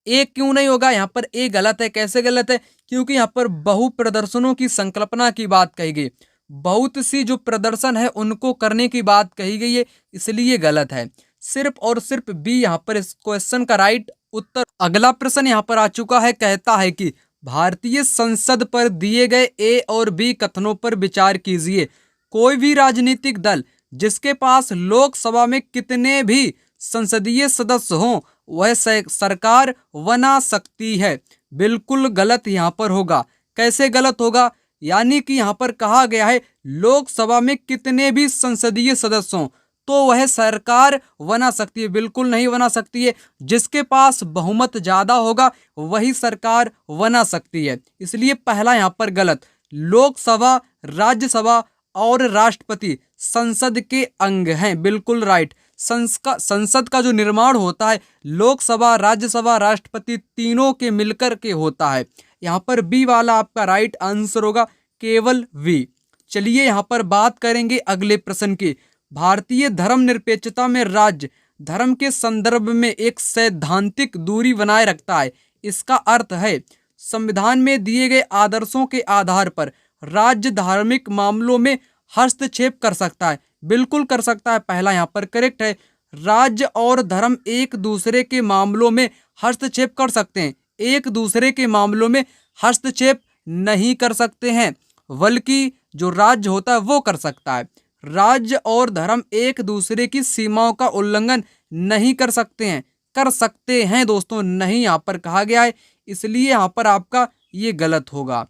A: ए क्यों नहीं होगा? यहाँ पर ए गलत है। कैसे गलत है? क्योंकि यहाँ पर बहु प्रदर्शनों की संकल्पना की बात कही गई, बहुत सी जो प्रदर्शन है उनको करने की बात कही गई है, इसलिए गलत है। सिर्फ और सिर्फ बी यहाँ पर इस क्वेश्चन का राइट उत्तर। अगला प्रश्न यहाँ पर आ चुका है, कहता है कि भारतीय संसद पर दिए गए ए और बी कथनों पर विचार कीजिए। कोई भी राजनीतिक दल जिसके पास लोकसभा में कितने भी संसदीय सदस्य हों, वह सरकार बना सकती है। बिल्कुल गलत यहाँ पर होगा। कैसे गलत होगा? यानी कि यहाँ पर कहा गया है लोकसभा में कितने भी संसदीय सदस्य हों तो वह सरकार बना सकती है। बिल्कुल नहीं बना सकती है। जिसके पास बहुमत ज्यादा होगा वही सरकार बना सकती है। इसलिए पहला यहाँ पर गलत। लोकसभा, राज्यसभा और राष्ट्रपति संसद के अंग हैं। बिल्कुल राइट। संसद का जो निर्माण होता है लोकसभा, राज्यसभा, राष्ट्रपति तीनों के मिलकर के होता है। यहाँ पर बी वाला आपका राइट आंसर होगा, केवल बी। चलिए यहाँ पर बात करेंगे अगले प्रश्न की। भारतीय धर्मनिरपेक्षता में राज्य धर्म के संदर्भ में एक सैद्धांतिक दूरी बनाए रखता है। इसका अर्थ है संविधान में दिए गए आदर्शों के आधार पर राज्य धार्मिक मामलों में हस्तक्षेप कर सकता है। बिल्कुल कर सकता है। पहला यहाँ पर करेक्ट है। राज्य और धर्म एक दूसरे के मामलों में हस्तक्षेप कर सकते हैं, एक दूसरे के मामलों में हस्तक्षेप नहीं कर सकते हैं, बल्कि जो राज्य होता है वो कर सकता है। राज्य और धर्म एक दूसरे की सीमाओं का उल्लंघन नहीं कर सकते हैं। कर सकते हैं दोस्तों, नहीं यहाँ पर कहा गया है, इसलिए यहाँ पर आपका ये गलत होगा।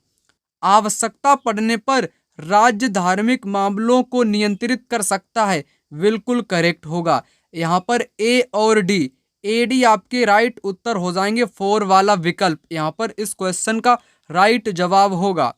A: आवश्यकता पड़ने पर राज्य धार्मिक मामलों को नियंत्रित कर सकता है। बिल्कुल करेक्ट होगा। यहाँ पर ए और डी, ए डी आपके राइट उत्तर हो जाएंगे। 4 वाला विकल्प यहाँ पर इस क्वेश्चन का राइट जवाब होगा।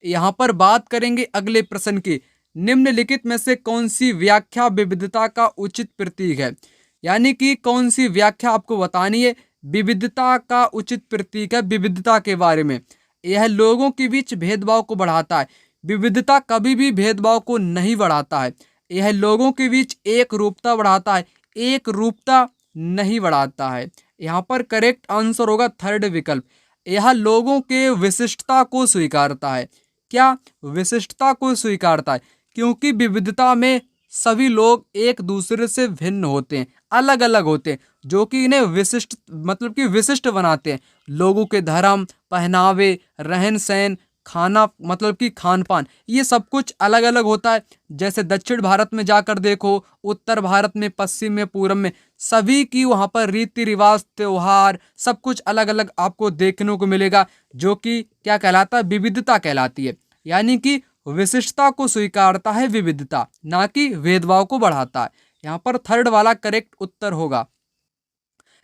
A: यहाँ पर बात करेंगे अगले प्रश्न की। निम्नलिखित में से कौन सी व्याख्या विविधता का उचित प्रतीक है? यानी कि कौन सी व्याख्या आपको बतानी है विविधता का उचित प्रतीक है। विविधता के बारे में, यह लोगों के बीच भेदभाव को बढ़ाता है। विविधता कभी भी भेदभाव को नहीं बढ़ाता है। यह लोगों के बीच एक रूपता बढ़ाता है, एक रूपता नहीं बढ़ाता है। यहाँ पर करेक्ट आंसर होगा 3rd विकल्प। यह लोगों के विशिष्टता को स्वीकारता है। क्या? विशिष्टता को स्वीकारता है, क्योंकि विविधता में सभी लोग एक दूसरे से भिन्न होते हैं, अलग अलग होते हैं, जो कि इन्हें विशिष्ट मतलब कि विशिष्ट बनाते हैं। लोगों के धर्म, पहनावे, रहन सहन, खाना मतलब कि खान पान, ये सब कुछ अलग अलग होता है। जैसे दक्षिण भारत में जाकर देखो, उत्तर भारत में, पश्चिम में, पूर्व में, सभी की वहाँ पर रीति रिवाज, त्योहार सब कुछ अलग अलग आपको देखने को मिलेगा, जो कि क्या कहलाता है? विविधता कहलाती है। यानी कि विशिष्टता को स्वीकारता है विविधता, ना कि भेदभाव को बढ़ाता है। यहाँ पर 3rd वाला करेक्ट उत्तर होगा।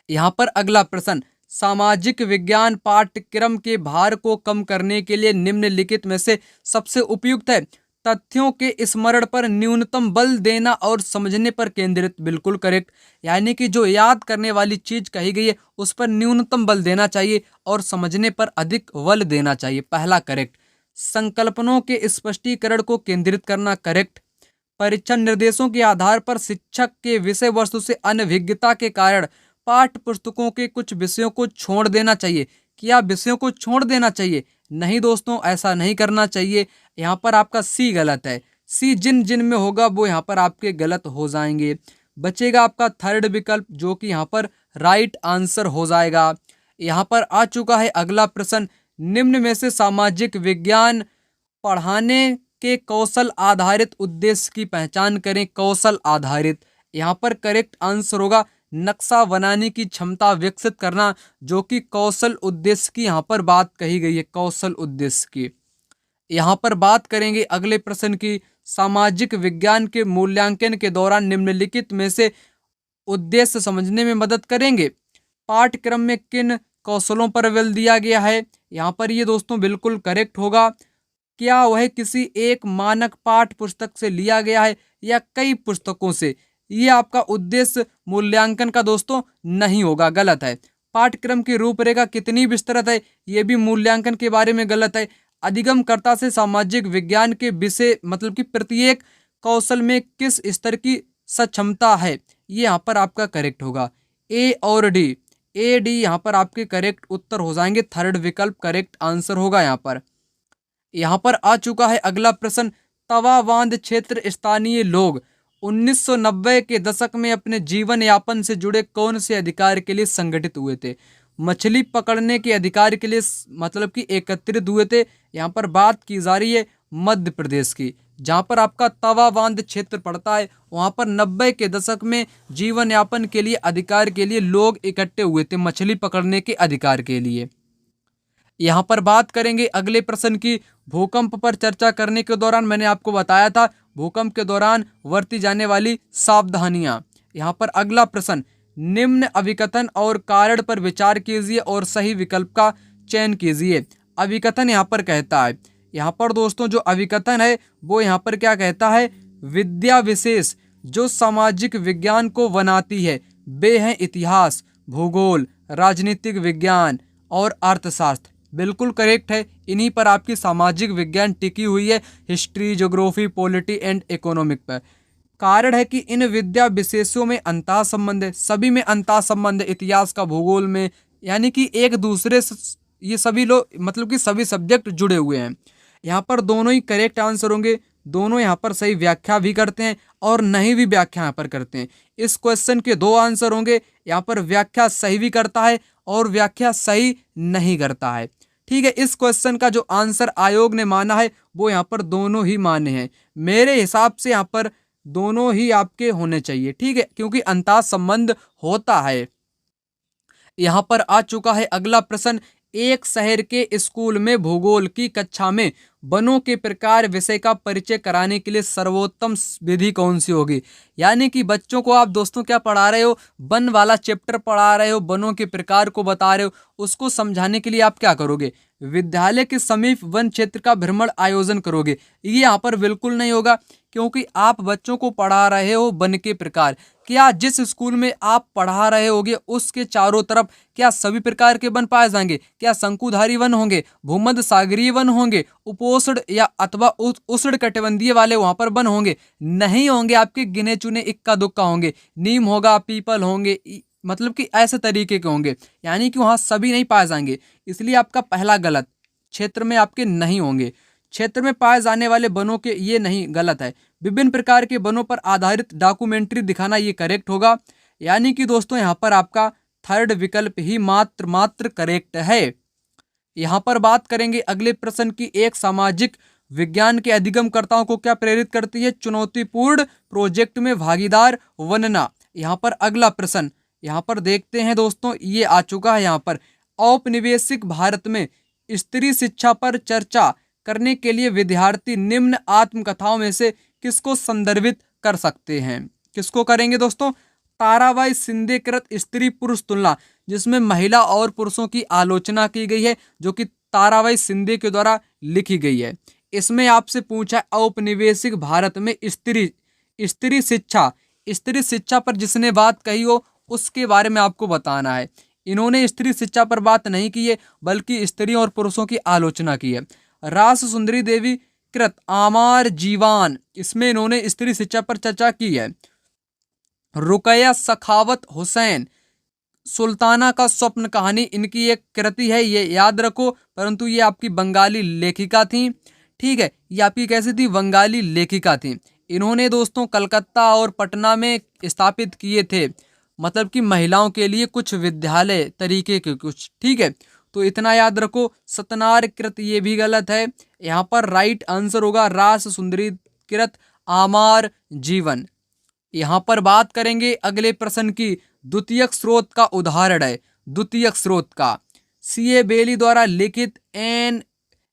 A: यहाँ पर अगला प्रश्न, सामाजिक विज्ञान पाठ्यक्रम के भार को कम करने के लिए निम्नलिखित में से सबसे उपयुक्त है। तथ्यों के स्मरण पर न्यूनतम बल देना और समझने पर केंद्रित। बिल्कुल करेक्ट। यानी कि जो याद करने वाली चीज कही गई है उस पर न्यूनतम बल देना चाहिए और समझने पर अधिक बल देना चाहिए। पहला करेक्ट। संकल्पनों के स्पष्टीकरण को केंद्रित करना। करेक्ट। परीक्षा निर्देशों के आधार पर शिक्षक के विषय वस्तु से अनभिज्ञता के कारण पाठ्य पुस्तकों के कुछ विषयों को छोड़ देना चाहिए। क्या विषयों को छोड़ देना चाहिए? नहीं दोस्तों, ऐसा नहीं करना चाहिए। यहाँ पर आपका सी गलत है। सी जिन जिन में होगा वो यहाँ पर आपके गलत हो जाएंगे। बचेगा आपका थर्ड विकल्प, जो कि यहाँ पर राइट आंसर हो जाएगा। यहाँ पर आ चुका है अगला प्रश्न, निम्न में से सामाजिक विज्ञान पढ़ाने के कौशल आधारित उद्देश्य की पहचान करें। कौशल आधारित, यहाँ पर करेक्ट आंसर होगा नक्शा बनाने की क्षमता विकसित करना, जो कि कौशल उद्देश्य की यहाँ पर बात कही गई है, कौशल उद्देश्य की। यहाँ पर बात करेंगे अगले प्रश्न की, सामाजिक विज्ञान के मूल्यांकन के दौरान निम्नलिखित में से उद्देश्य समझने में मदद करेंगे। पाठ्यक्रम में किन कौशलों पर बल दिया गया है? यहाँ पर ये दोस्तों बिल्कुल करेक्ट होगा। क्या वह किसी एक मानक पाठ पुस्तक से लिया गया है या कई पुस्तकों से? ये आपका उद्देश्य मूल्यांकन का दोस्तों नहीं होगा, गलत है। पाठ्यक्रम की रूपरेखा कितनी विस्तृत है? ये भी मूल्यांकन के बारे में गलत है। अधिगमकर्ता से सामाजिक विज्ञान के विषय मतलब कि प्रत्येक कौशल में किस स्तर की सक्षमता है? ये यहाँ पर आपका करेक्ट होगा। ए और डी, ए डी यहाँ पर आपके करेक्ट उत्तर हो जाएंगे। थर्ड विकल्प करेक्ट आंसर होगा। यहाँ पर आ चुका है अगला प्रश्न, तवा बांध क्षेत्र स्थानीय लोग 1990 के दशक में अपने जीवन यापन से जुड़े कौन से अधिकार के लिए संगठित हुए थे? मछली पकड़ने के अधिकार के लिए मतलब कि एकत्रित हुए थे। यहाँ पर बात की जा रही है मध्य प्रदेश की, जहाँ पर आपका तवा बांध क्षेत्र पड़ता है। वहाँ पर 90 के दशक में जीवन यापन के लिए अधिकार के लिए लोग इकट्ठे हुए थे, मछली पकड़ने के अधिकार के लिए। यहाँ पर बात करेंगे अगले प्रश्न की, भूकंप पर चर्चा करने के दौरान मैंने आपको बताया था भूकंप के दौरान बरती जाने वाली सावधानियां। यहाँ पर अगला प्रश्न, निम्न अभिकथन और कारण पर विचार कीजिए और सही विकल्प का चयन कीजिए। अभिकथन यहाँ पर कहता है, यहाँ पर दोस्तों जो अभिकथन है वो यहाँ पर क्या कहता है, विद्या विशेष जो सामाजिक विज्ञान को बनाती है वे हैं इतिहास, भूगोल, राजनीतिक विज्ञान और अर्थशास्त्र। बिल्कुल करेक्ट है। इन्हीं पर आपकी सामाजिक विज्ञान टिकी हुई है, history, geography, polity and economic पर। कारण है कि इन विद्या विशेषों में अंतः संबंध है, सभी में अंतः संबंध है, इतिहास का, भूगोल में, यानी कि एक दूसरे से ये सभी लोग मतलब कि सभी सब्जेक्ट जुड़े हुए हैं। यहाँ पर दोनों ही करेक्ट आंसर होंगे। दोनों यहाँ पर सही व्याख्या भी करते हैं और नहीं भी व्याख्या यहाँ पर करते हैं। इस क्वेश्चन के दो आंसर होंगे, यहाँ पर व्याख्या सही भी करता है और व्याख्या सही नहीं करता है। ठीक है, इस क्वेश्चन का जो आंसर आयोग ने माना है वो यहाँ पर दोनों ही माने हैं। मेरे हिसाब से यहाँ पर दोनों ही आपके होने चाहिए, ठीक है, क्योंकि अंतः संबंध होता है। यहाँ पर आ चुका है अगला प्रश्न, एक शहर के स्कूल में भूगोल की कक्षा में वनों के प्रकार विषय का परिचय कराने के लिए सर्वोत्तम विधि कौन सी होगी? यानी कि बच्चों को आप दोस्तों क्या पढ़ा रहे हो, वन वाला चैप्टर पढ़ा रहे हो, वनों के प्रकार को बता रहे हो, उसको समझाने के लिए आप क्या करोगे, विद्यालय के समीप वन क्षेत्र का भ्रमण आयोजन करोगे। ये यहाँ पर बिल्कुल नहीं होगा, क्योंकि आप बच्चों को पढ़ा रहे हो वन के प्रकार। क्या जिस स्कूल में आप पढ़ा रहे होगे उसके चारों तरफ क्या सभी प्रकार के वन पाए जाएंगे? क्या शंकुधारी वन होंगे, भूमध्य सागरीय वन होंगे, उपोष्ण या अथवा उष्ण कटिबंधीय वाले वहां पर वन होंगे? नहीं होंगे, आपके गिने चुने इक्का दुक्का होंगे। नीम होगा, पीपल होंगे, मतलब कि ऐसे तरीके के होंगे, यानी कि वहां सभी नहीं पाए जाएंगे। इसलिए आपका पहला गलत, क्षेत्र में आपके नहीं होंगे। क्षेत्र में पाए जाने वाले वनों के ये नहीं, गलत है। विभिन्न प्रकार के वनों पर आधारित डॉक्यूमेंट्री दिखाना ये करेक्ट होगा। यानी कि दोस्तों यहाँ पर आपका थर्ड विकल्प ही मात्र करेक्ट है। यहाँ पर बात करेंगे अगले प्रश्न की, एक सामाजिक विज्ञान के अधिगमकर्ताओं को क्या प्रेरित करती है? चुनौतीपूर्ण प्रोजेक्ट में भागीदार बनना। यहाँ पर अगला प्रश्न यहाँ पर देखते हैं दोस्तों, ये आ चुका है यहाँ पर, औपनिवेशिक भारत में स्त्री शिक्षा पर चर्चा करने के लिए विद्यार्थी निम्न आत्मकथाओं में से किसको संदर्भित कर सकते हैं? किसको करेंगे दोस्तों? ताराबाई शिंदे कृत स्त्री पुरुष तुलना, जिसमें महिला और पुरुषों की आलोचना की गई है, जो कि ताराबाई शिंदे के द्वारा लिखी गई है। इसमें आपसे पूछा औपनिवेशिक भारत में स्त्री शिक्षा पर जिसने बात कही हो उसके बारे में आपको बताना है। इन्होंने स्त्री शिक्षा पर बात नहीं की है, बल्कि स्त्रियों और पुरुषों की आलोचना की है। रास सुंदरी देवी कृत आमार जीवान, इसमें इन्होंने स्त्री शिक्षा पर चर्चा की है। रुकैया सखावत हुसैन सुल्ताना का स्वप्न कहानी इनकी एक कृति है, ये याद रखो। परंतु ये आपकी बंगाली लेखिका थी। ठीक है, ये आपकी कैसी थी? बंगाली लेखिका थी। इन्होंने दोस्तों कलकत्ता और पटना में स्थापित किए थे, मतलब कि महिलाओं के लिए कुछ विद्यालय तरीके के कुछ। ठीक है, तो इतना याद रखो। सतनार कृत ये भी गलत है। यहाँ पर राइट आंसर होगा रास सुंदरी कृत आमार जीवन। यहाँ पर बात करेंगे अगले प्रश्न की। द्वितीयक स्रोत का उदाहरण है, द्वितीयक स्रोत का सीए बेली द्वारा लिखित एन,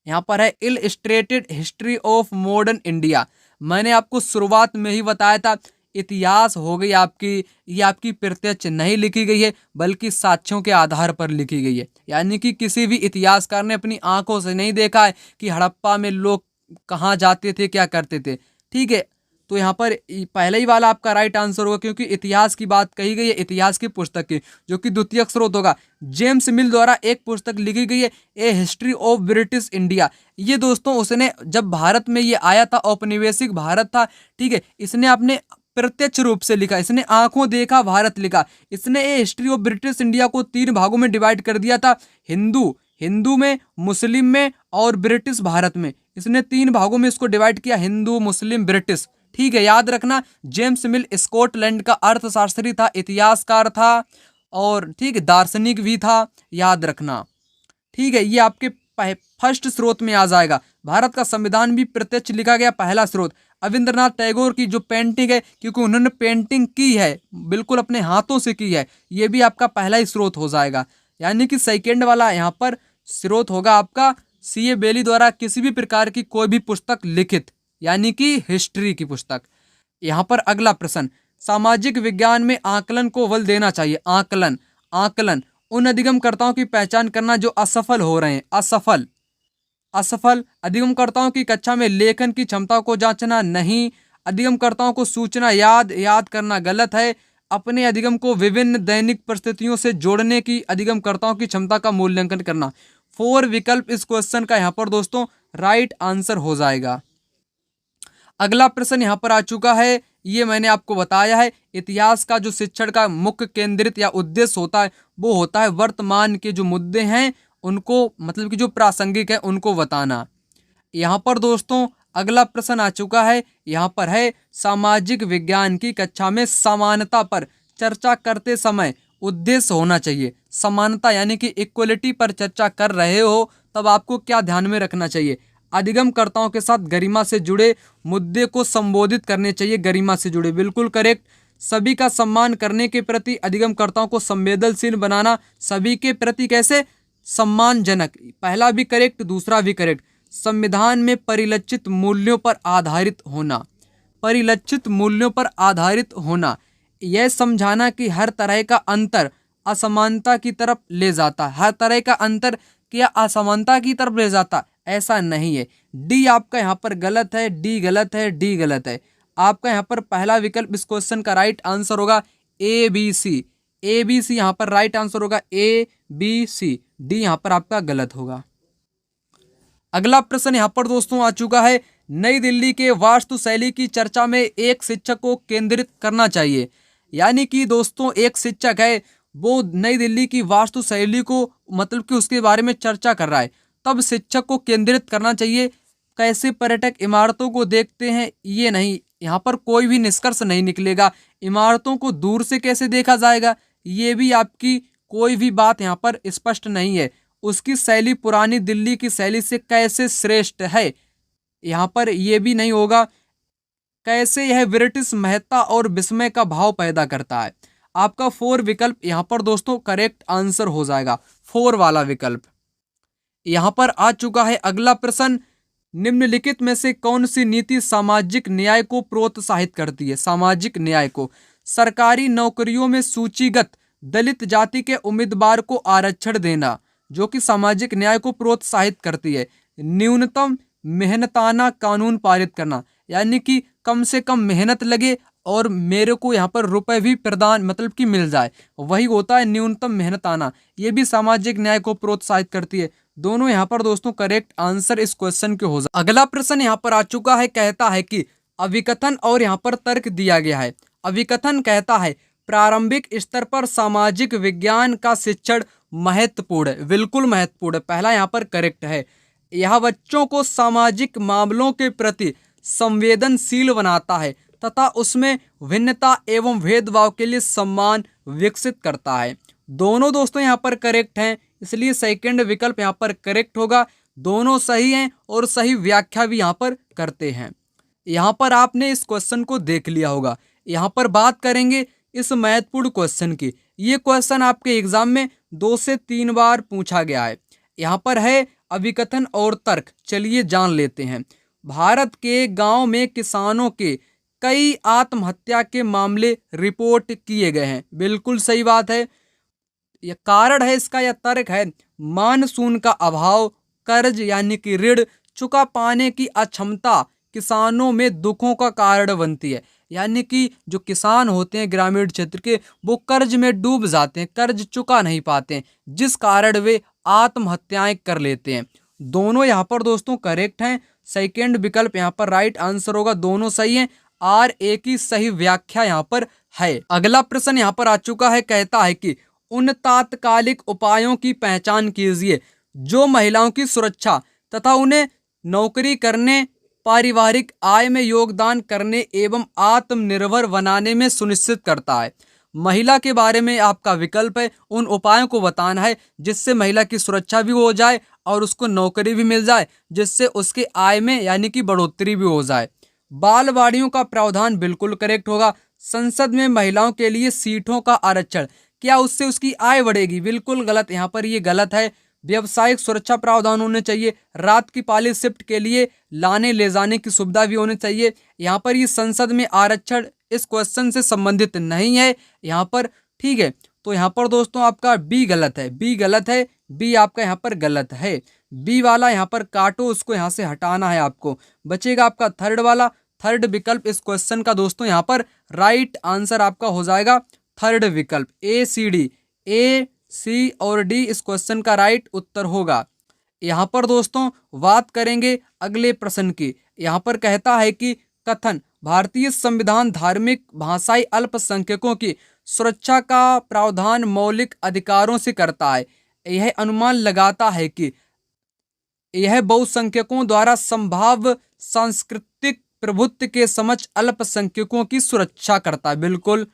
A: यहाँ पर है illustrated history of modern India. मैंने आपको शुरुआत में ही बताया था, इतिहास हो गई आपकी, ये आपकी प्रत्यक्ष नहीं लिखी गई है बल्कि साक्ष्यों के आधार पर लिखी गई है। यानी कि किसी भी इतिहासकार ने अपनी आंखों से नहीं देखा है कि हड़प्पा में लोग कहाँ जाते थे, क्या करते थे। ठीक है, तो यहाँ पर पहले ही वाला आपका राइट आंसर होगा, क्योंकि इतिहास की बात कही गई है, इतिहास की पुस्तक की, जो कि द्वितीय स्रोत होगा। जेम्स मिल द्वारा एक पुस्तक लिखी गई है, ए हिस्ट्री ऑफ ब्रिटिश इंडिया। ये दोस्तों उसने जब भारत में ये आया था, औपनिवेशिक भारत था। ठीक है, इसने अपने प्रत्यक्ष रूप से लिखा, इसने आंखों देखा भारत लिखा। इसने ए हिस्ट्री ऑफ ब्रिटिश इंडिया को 3 भागों में डिवाइड कर दिया था, हिंदू में, मुस्लिम में और ब्रिटिश भारत में। इसने 3 भागों में इसको डिवाइड किया, हिंदू, मुस्लिम, ब्रिटिश। ठीक है, याद रखना। जेम्स मिल स्कॉटलैंड का अर्थशास्त्री था, इतिहासकार था और ठीक है दार्शनिक भी था, याद रखना। ठीक है, ये आपके फर्स्ट स्रोत में आ जाएगा। भारत का संविधान भी प्रत्यक्ष लिखा गया, पहला स्रोत। रविंद्रनाथ टैगोर की जो पेंटिंग है, क्योंकि उन्होंने पेंटिंग की है, बिल्कुल अपने हाथों से की है, ये भी आपका पहला ही स्रोत हो जाएगा। यानी कि सेकेंड वाला यहाँ पर स्रोत होगा आपका सीए बेली द्वारा किसी भी प्रकार की कोई भी पुस्तक लिखित, यानी कि हिस्ट्री की पुस्तक। यहाँ पर अगला प्रश्न, सामाजिक विज्ञान में आकलन को बल देना चाहिए। आकलन उन अधिगमकर्ताओं की पहचान करना जो असफल हो रहे हैं, असफल अधिगमकर्ताओं की कक्षा में लेखन की क्षमता को जांचना। नहीं, अधिगमकर्ताओं को सूचना याद करना गलत है। अपने अधिगम को विभिन्न दैनिक परिस्थितियों से जोड़ने की अधिगमकर्ताओं की क्षमता का मूल्यांकन करना। 4 विकल्प इस क्वेश्चन का यहाँ पर दोस्तों राइट आंसर हो जाएगा। अगला प्रश्न यहाँ पर आ चुका है, ये मैंने आपको बताया है। इतिहास का जो शिक्षण का मुख्य केंद्रित या उद्देश्य होता है, वो होता है वर्तमान के जो मुद्दे हैं उनको, मतलब कि जो प्रासंगिक है उनको बताना। यहाँ पर दोस्तों अगला प्रश्न आ चुका है, यहाँ पर है सामाजिक विज्ञान की कक्षा में समानता पर चर्चा करते समय उद्देश्य होना चाहिए। समानता यानी कि इक्वलिटी पर चर्चा कर रहे हो तब आपको क्या ध्यान में रखना चाहिए? अधिगमकर्ताओं के साथ गरिमा से जुड़े मुद्दे को संबोधित करने चाहिए, गरिमा से जुड़े, बिल्कुल करेक्ट। सभी का सम्मान करने के प्रति अधिगमकर्ताओं को संवेदनशील बनाना, सभी के प्रति कैसे? सम्मानजनक, पहला भी करेक्ट, दूसरा भी करेक्ट। संविधान में परिलक्षित मूल्यों पर आधारित होना, परिलक्षित मूल्यों पर आधारित होना, यह समझाना कि हर तरह का अंतर असमानता की तरफ ले जाता, हर तरह का अंतर क्या असमानता की तरफ ले जाता, ऐसा नहीं है। डी आपका यहाँ पर गलत है, डी गलत है, डी गलत है। आपका यहाँ पर पहला विकल्प इस क्वेश्चन का राइट आंसर होगा A B C. A B सी यहाँ पर राइट आंसर होगा, ए बी सी। डी यहाँ पर आपका गलत होगा। अगला प्रश्न यहाँ पर दोस्तों आ चुका है, नई दिल्ली के वास्तुशैली की चर्चा में एक शिक्षक को केंद्रित करना चाहिए। यानी कि दोस्तों एक शिक्षक है, वो नई दिल्ली की वास्तुशैली को, मतलब कि उसके बारे में चर्चा कर रहा है, तब शिक्षक को केंद्रित करना चाहिए। कैसे पर्यटक इमारतों को देखते हैं, ये नहीं, यहाँ पर कोई भी निष्कर्ष नहीं निकलेगा। इमारतों को दूर से कैसे देखा जाएगा, ये भी आपकी कोई भी बात यहाँ पर स्पष्ट नहीं है। उसकी शैली पुरानी दिल्ली की शैली से कैसे श्रेष्ठ है, यहाँ पर यह भी नहीं होगा। कैसे यह ब्रिटिश महत्ता और विस्मय का भाव पैदा करता है। आपका 4 विकल्प यहाँ पर दोस्तों करेक्ट आंसर हो जाएगा, 4 वाला विकल्प। यहाँ पर आ चुका है अगला प्रश्न, निम्नलिखित में से कौन सी नीति सामाजिक न्याय को प्रोत्साहित करती है? सामाजिक न्याय को, सरकारी नौकरियों में सूचीगत दलित जाति के उम्मीदवार को आरक्षण देना, जो कि सामाजिक न्याय को प्रोत्साहित करती है। न्यूनतम मेहनताना कानून पारित करना, यानी कि कम से कम मेहनत लगे और मेरे को यहाँ पर रुपए भी प्रदान, मतलब कि मिल जाए, वही होता है न्यूनतम मेहनताना। ये भी सामाजिक न्याय को प्रोत्साहित करती है। दोनों यहाँ पर दोस्तों करेक्ट आंसर इस क्वेश्चन के हो जाए। अगला प्रश्न यहाँ पर आ चुका है, कहता है कि अभिकथन और यहाँ पर तर्क दिया गया है। अभिकथन कहता है प्रारंभिक स्तर पर सामाजिक विज्ञान का शिक्षण महत्वपूर्ण है, बिल्कुल महत्वपूर्ण है, पहला यहाँ पर करेक्ट है। यह बच्चों को सामाजिक मामलों के प्रति संवेदनशील बनाता है तथा उसमें भिन्नता एवं भेदभाव के लिए सम्मान विकसित करता है। दोनों दोस्तों यहाँ पर करेक्ट हैं, इसलिए सेकंड विकल्प यहाँ पर करेक्ट होगा। दोनों सही हैं और सही व्याख्या भी यहाँ पर करते हैं। यहाँ पर आपने इस क्वेश्चन को देख लिया होगा। यहाँ पर बात करेंगे इस महत्वपूर्ण क्वेश्चन की। ये क्वेश्चन आपके एग्जाम में 2 से 3 बार पूछा गया है। यहाँ पर है अभिकथन और तर्क, चलिए जान लेते हैं। भारत के गांव में किसानों के कई आत्महत्या के मामले रिपोर्ट किए गए हैं, बिल्कुल सही बात है। यह कारण है इसका या तर्क है, मानसून का अभाव, कर्ज यानी कि ऋण चुका पाने की अक्षमता किसानों में दुखों का कारण बनती है। यानी कि जो किसान होते हैं ग्रामीण क्षेत्र के, वो कर्ज में डूब जाते हैं, कर्ज चुका नहीं पाते हैं, जिस कारण वे आत्महत्याएं कर लेते हैं। दोनों यहाँ पर दोस्तों करेक्ट हैं। सेकंड विकल्प यहाँ पर राइट आंसर होगा, दोनों सही हैं। आर ए की सही व्याख्या यहाँ पर है। अगला प्रश्न यहाँ पर आ चुका है, कहता है कि उन तात्कालिक उपायों की पहचान कीजिए जो महिलाओं की सुरक्षा तथा उन्हें नौकरी करने, पारिवारिक आय में योगदान करने एवं आत्मनिर्भर बनाने में सुनिश्चित करता है। महिला के बारे में आपका विकल्प है, उन उपायों को बताना है जिससे महिला की सुरक्षा भी हो जाए और उसको नौकरी भी मिल जाए, जिससे उसके आय में यानी कि बढ़ोतरी भी हो जाए। बालवाड़ियों का प्रावधान बिल्कुल करेक्ट होगा। संसद में महिलाओं के लिए सीटों का आरक्षण, क्या उससे उसकी आय बढ़ेगी? बिल्कुल गलत, यहाँ पर ये गलत है। व्यावसायिक सुरक्षा प्रावधान होने चाहिए। रात की पाली शिफ्ट के लिए लाने ले जाने की सुविधा भी होनी चाहिए। यहाँ पर ये संसद में आरक्षण इस क्वेश्चन से संबंधित नहीं है यहाँ पर, ठीक है। तो यहाँ पर दोस्तों आपका बी गलत है, बी गलत है, बी आपका यहाँ पर गलत है। बी वाला यहाँ पर काटो, उसको यहाँ से हटाना है आपको। बचेगा आपका थर्ड वाला। थर्ड विकल्प इस क्वेश्चन का दोस्तों यहाँ पर राइट आंसर आपका हो जाएगा थर्ड विकल्प, ए सी डी। ए सी और डी इस क्वेश्चन का राइट उत्तर होगा। यहाँ पर दोस्तों बात करेंगे अगले प्रश्न की। यहाँ पर कहता है कि कथन भारतीय संविधान धार्मिक भाषाई अल्पसंख्यकों की सुरक्षा का प्रावधान मौलिक अधिकारों से करता है। यह अनुमान लगाता है कि यह बहुसंख्यकों द्वारा संभाव्य सांस्कृतिक प्रभुत्व के समक्ष अल्पसंख्यकों की सुरक्षा करता है। बिल्कुल,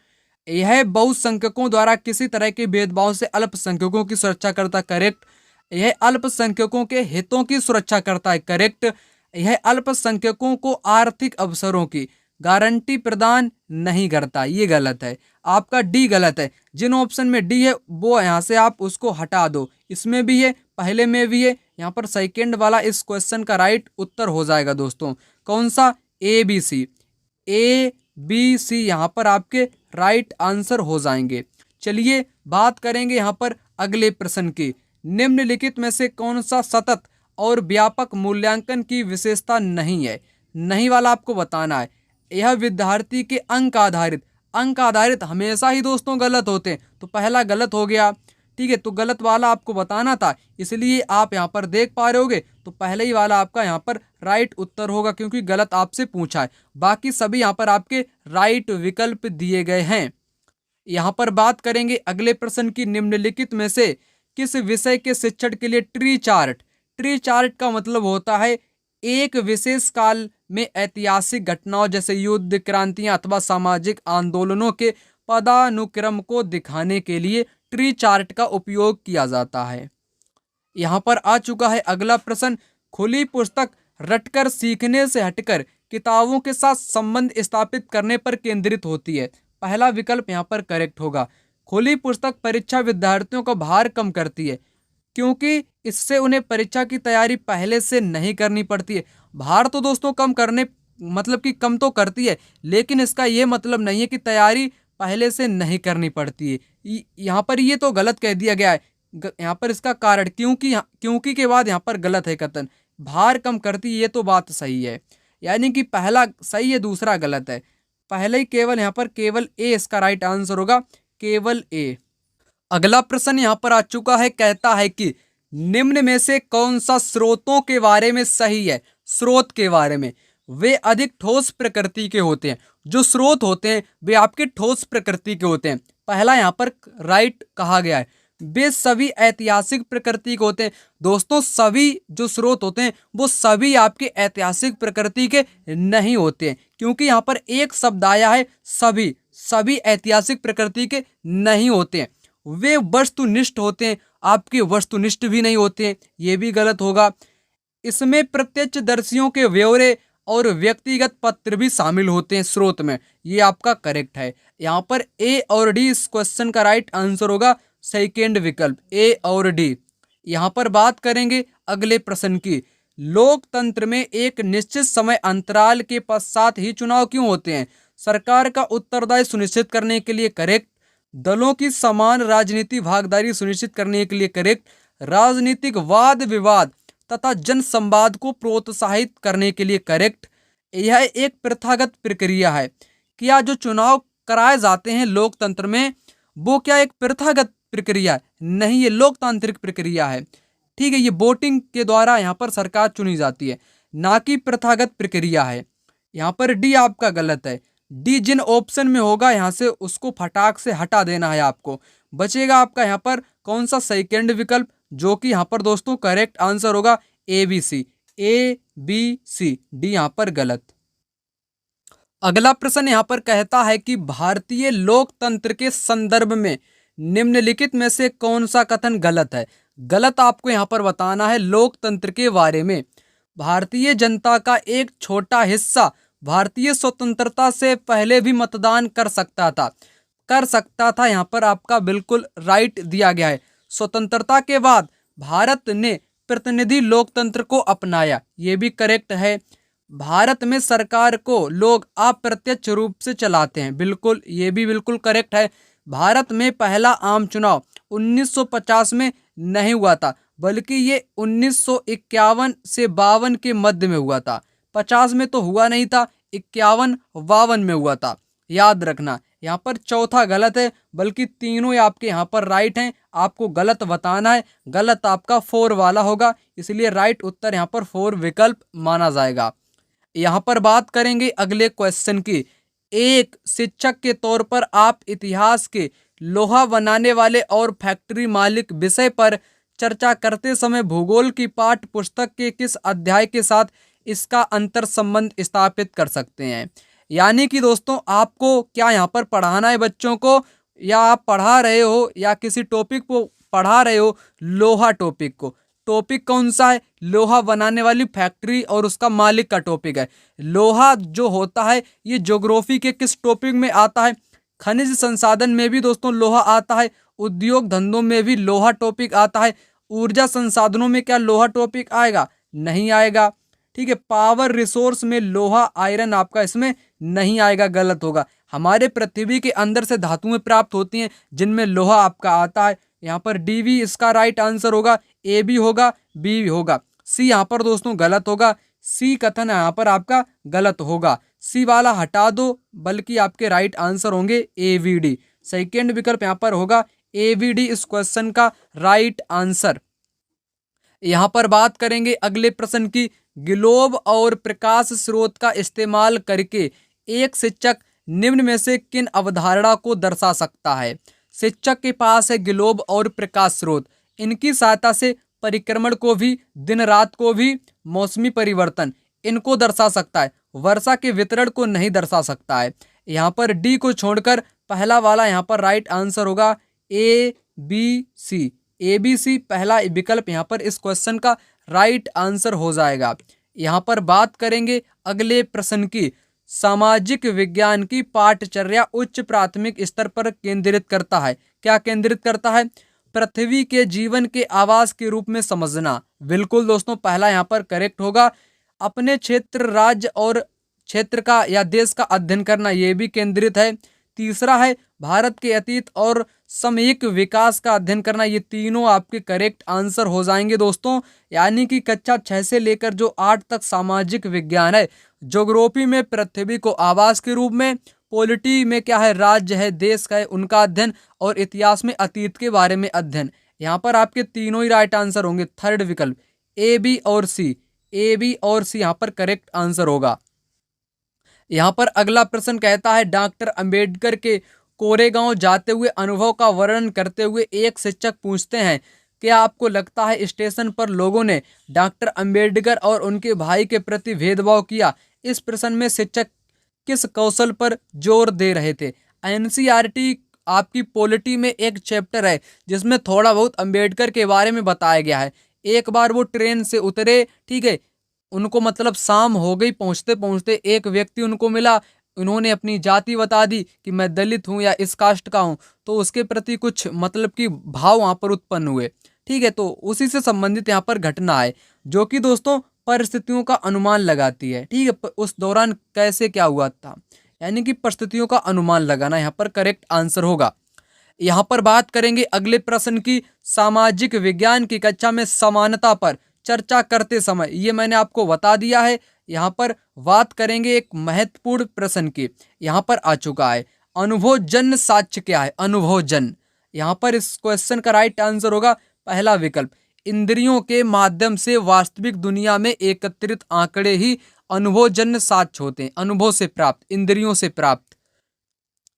A: यह बहुसंख्यकों द्वारा किसी तरह के भेदभाव से अल्पसंख्यकों की सुरक्षा करता है, करेक्ट। यह अल्पसंख्यकों के हितों की सुरक्षा करता है, करेक्ट। यह अल्पसंख्यकों को आर्थिक अवसरों की गारंटी प्रदान नहीं करता, ये गलत है। आपका डी गलत है। जिन ऑप्शन में डी है वो यहाँ से आप उसको हटा दो। इसमें भी है, पहले में भी है। यहाँ पर सेकंड वाला इस क्वेश्चन का राइट उत्तर हो जाएगा दोस्तों। कौन सा? ए बी सी। ए बी सी यहाँ पर आपके राइट आंसर हो जाएंगे। चलिए बात करेंगे यहाँ पर अगले प्रश्न की। निम्नलिखित में से कौन सा सतत और व्यापक मूल्यांकन की विशेषता नहीं है? नहीं वाला आपको बताना है। यह विद्यार्थी के अंक आधारित हमेशा ही दोस्तों गलत होते हैं, तो पहला गलत हो गया, ठीक है। तो गलत वाला आपको बताना था, इसलिए आप यहाँ पर देख पा रहे होगे, तो पहले ही वाला आपका यहाँ पर राइट उत्तर होगा क्योंकि गलत आपसे पूछा है। बाकी सभी यहाँ पर आपके राइट विकल्प दिए गए हैं। यहाँ पर बात करेंगे अगले प्रश्न की। निम्नलिखित में से किस विषय के शिक्षण के लिए ट्री चार्ट का मतलब होता है एक विशेष काल में ऐतिहासिक घटनाओं जैसे युद्ध, क्रांतियां अथवा सामाजिक आंदोलनों के पदानुक्रम को दिखाने के लिए ट्री चार्ट का उपयोग किया जाता है। यहाँ पर आ चुका है अगला प्रश्न। खुली पुस्तक रटकर सीखने से हटकर किताबों के साथ संबंध स्थापित करने पर केंद्रित होती है। पहला विकल्प यहाँ पर करेक्ट होगा। खुली पुस्तक परीक्षा विद्यार्थियों का भार कम करती है क्योंकि इससे उन्हें परीक्षा की तैयारी पहले से नहीं करनी पड़ती है। भार तो दोस्तों कम करने मतलब कि कम तो करती है, लेकिन इसका ये मतलब नहीं है कि तैयारी पहले से नहीं करनी पड़ती है। यहाँ पर ये तो गलत कह दिया गया है। यहाँ पर इसका कारण क्योंकि के बाद यहाँ पर गलत है कथन। भार कम करती है, ये तो बात सही है, यानी कि पहला सही है दूसरा गलत है। पहले ही केवल यहाँ पर केवल ए इसका राइट आंसर होगा, केवल ए। अगला प्रश्न यहाँ पर आ चुका है, कहता है कि निम्न में से कौन सा स्रोतों के बारे में सही है? स्रोत के बारे में वे अधिक ठोस प्रकृति के होते हैं। जो स्रोत होते हैं वे आपके ठोस प्रकृति के होते हैं। पहला यहाँ पर राइट कहा गया है। वे सभी ऐतिहासिक प्रकृति के होते हैं। दोस्तों सभी जो स्रोत होते हैं वो सभी आपके ऐतिहासिक प्रकृति के नहीं होते हैं, क्योंकि यहाँ पर एक शब्द आया है सभी। सभी ऐतिहासिक प्रकृति के नहीं होते हैं। वे वस्तुनिष्ठ होते हैं, आपके वस्तुनिष्ठ भी नहीं होते हैं, ये भी गलत होगा। इसमें प्रत्यक्षदर्शियों के ब्यौरे और व्यक्तिगत पत्र भी शामिल होते हैं स्रोत में, ये आपका करेक्ट है। यहाँ पर ए और डी इस क्वेश्चन का राइट आंसर होगा, सेकेंड विकल्प ए और डी। यहाँ पर बात करेंगे अगले प्रश्न की। लोकतंत्र में एक निश्चित समय अंतराल के पश्चात ही चुनाव क्यों होते हैं? सरकार का उत्तरदायित्व सुनिश्चित करने के लिए करेक्ट, दलों की समान राजनीतिक भागीदारी सुनिश्चित करने के लिए करेक्ट, राजनीतिक वाद विवाद तथा जन संवाद को प्रोत्साहित करने के लिए करेक्ट। यह एक प्रथागत प्रक्रिया है। क्या जो चुनाव कराए जाते हैं लोकतंत्र में वो क्या एक प्रथागत प्रक्रिया है? नहीं, ये लोकतांत्रिक प्रक्रिया है। ठीक है, ये वोटिंग के द्वारा यहाँ पर सरकार चुनी जाती है, ना कि प्रथागत प्रक्रिया है। यहाँ पर डी आपका गलत है। डी जिन ऑप्शन में होगा यहाँ से उसको फटाक से हटा देना है आपको। बचेगा आपका यहाँ पर कौन सा? सेकेंड विकल्प, जो कि यहाँ पर दोस्तों करेक्ट आंसर होगा A B C. A B C, D यहाँ पर गलत। अगला प्रश्न यहाँ पर कहता है कि भारतीय लोकतंत्र के संदर्भ में निम्नलिखित में से कौन सा कथन गलत है? गलत आपको यहाँ पर बताना है लोकतंत्र के बारे में। भारतीय जनता का एक छोटा हिस्सा भारतीय स्वतंत्रता से पहले भी मतदान कर सकता था। यहाँ पर आपका बिल्कुल राइट दिया गया है। स्वतंत्रता के बाद भारत ने प्रतिनिधि लोकतंत्र को अपनाया, ये भी करेक्ट है। भारत में सरकार को लोग अप्रत्यक्ष रूप से चलाते हैं, बिल्कुल, ये भी बिल्कुल करेक्ट है। भारत में पहला आम चुनाव 1950 में नहीं हुआ था, बल्कि ये 1951 से 52 के मध्य में हुआ था। 50 में तो हुआ नहीं था, 51-52 में हुआ था, याद रखना। यहाँ पर चौथा गलत है, बल्कि तीनों आपके यहाँ पर राइट हैं। आपको गलत बताना है, गलत आपका 4 वाला होगा, इसलिए राइट उत्तर यहाँ पर 4 विकल्प माना जाएगा। यहाँ पर बात करेंगे अगले क्वेश्चन की। एक शिक्षक के तौर पर आप इतिहास के लोहा बनाने वाले और फैक्ट्री मालिक विषय पर चर्चा करते समय भूगोल की पाठ्य पुस्तक के किस अध्याय के साथ इसका अंतर संबंध स्थापित कर सकते हैं? यानी कि दोस्तों आपको क्या यहाँ पर पढ़ाना है बच्चों को, या आप पढ़ा रहे हो या किसी टॉपिक को पढ़ा रहे हो? लोहा टॉपिक को। टॉपिक कौन सा है? लोहा बनाने वाली फैक्ट्री और उसका मालिक का टॉपिक है। लोहा जो होता है ये ज्योग्राफी के किस टॉपिक में आता है? खनिज संसाधन में भी दोस्तों लोहा आता है, उद्योग धंधों में भी लोहा टॉपिक आता है। ऊर्जा संसाधनों में क्या लोहा टॉपिक आएगा? नहीं आएगा। ठीक है, पावर रिसोर्स में लोहा आयरन आपका इसमें नहीं आएगा, गलत होगा। हमारे पृथ्वी के अंदर से धातुएं प्राप्त होती हैं जिनमें लोहा आपका आता है। यहाँ पर डी भी इसका राइट आंसर होगा, ए भी होगा, बी भी होगा। सी यहाँ पर दोस्तों गलत होगा। सी कथन यहाँ पर आपका गलत होगा, सी वाला हटा दो, बल्कि आपके राइट आंसर होंगे ए वी डी। सेकेंड विकल्प यहाँ पर होगा ए वी डी इस क्वेश्चन का राइट आंसर। यहाँ पर बात करेंगे अगले प्रश्न की। ग्लोब और प्रकाश स्रोत का इस्तेमाल करके एक शिक्षक निम्न में से किन अवधारणा को दर्शा सकता है? शिक्षक के पास है ग्लोब और प्रकाश स्रोत, इनकी सहायता से परिक्रमण को भी, दिन रात को भी, मौसमी परिवर्तन इनको दर्शा सकता है, वर्षा के वितरण को नहीं दर्शा सकता है। यहाँ पर डी को छोड़कर पहला वाला यहाँ पर राइट आंसर होगा A B C. A B सी पहला विकल्प यहाँ पर इस क्वेश्चन का राइट आंसर हो जाएगा। यहाँ पर बात करेंगे अगले प्रश्न की। सामाजिक विज्ञान की पाठचर्या उच्च प्राथमिक स्तर पर केंद्रित करता है। क्या केंद्रित करता है? पृथ्वी के जीवन के आवास के रूप में समझना। बिल्कुल दोस्तों, पहला यहाँ पर करेक्ट होगा। अपने क्षेत्र, राज्य और क्षेत्र का या देश का अध्ययन करना, ये भी केंद्रित है। तीसरा है भारत के अतीत और सामयिक विकास का अध्ययन करना। ये तीनों आपके करेक्ट आंसर हो जाएंगे दोस्तों। यानी कि कक्षा 6 से लेकर जो 8 तक सामाजिक विज्ञान है, ज्योग्राफी में पृथ्वी को आवास के रूप में, पॉलिटी में क्या है, राज्य है, देश का है, उनका अध्ययन, और इतिहास में अतीत के बारे में अध्ययन। यहाँ पर आपके तीनों ही राइट आंसर होंगे। थर्ड विकल्प ए बी और सी, ए बी और सी यहाँ पर करेक्ट आंसर होगा। यहाँ पर अगला प्रश्न कहता है, डॉक्टर अंबेडकर के कोरेगांव जाते हुए अनुभव का वर्णन करते हुए एक शिक्षक पूछते हैं, क्या आपको लगता है स्टेशन पर लोगों ने डॉक्टर अंबेडकर और उनके भाई के प्रति भेदभाव किया? इस प्रश्न में शिक्षक किस कौशल पर जोर दे रहे थे? एनसीईआरटी आपकी पॉलिटी में एक चैप्टर है जिसमें थोड़ा बहुत अंबेडकर के बारे में बताया गया है। एक बार वो ट्रेन से उतरे, ठीक है, उनको मतलब शाम हो गई, पहुंचते पहुंचते एक व्यक्ति उनको मिला, उन्होंने अपनी जाति बता दी कि मैं दलित हूं या इस कास्ट का हूं, तो उसके प्रति कुछ मतलब कि भाव वहां पर उत्पन्न हुए। ठीक है, तो उसी से संबंधित यहाँ पर घटना है जो कि दोस्तों परिस्थितियों का अनुमान लगाती है। ठीक है, उस दौरान कैसे क्या हुआ था, यानी कि परिस्थितियों का अनुमान लगाना यहाँ पर करेक्ट आंसर होगा। यहाँ पर बात करेंगे अगले प्रश्न की, सामाजिक विज्ञान की कक्षा में समानता पर चर्चा करते समय, ये मैंने आपको बता दिया है। यहाँ पर बात करेंगे एक महत्वपूर्ण प्रश्न की, यहाँ पर आ चुका है, अनुभवजन्य साक्ष्य क्या है? अनुभवजन्य, यहाँ पर इस क्वेश्चन का राइट आंसर होगा पहला विकल्प, इंद्रियों के माध्यम से वास्तविक दुनिया में एकत्रित आंकड़े ही अनुभवजन्य साक्ष्य होते हैं, अनुभव से प्राप्त, इंद्रियों से प्राप्त।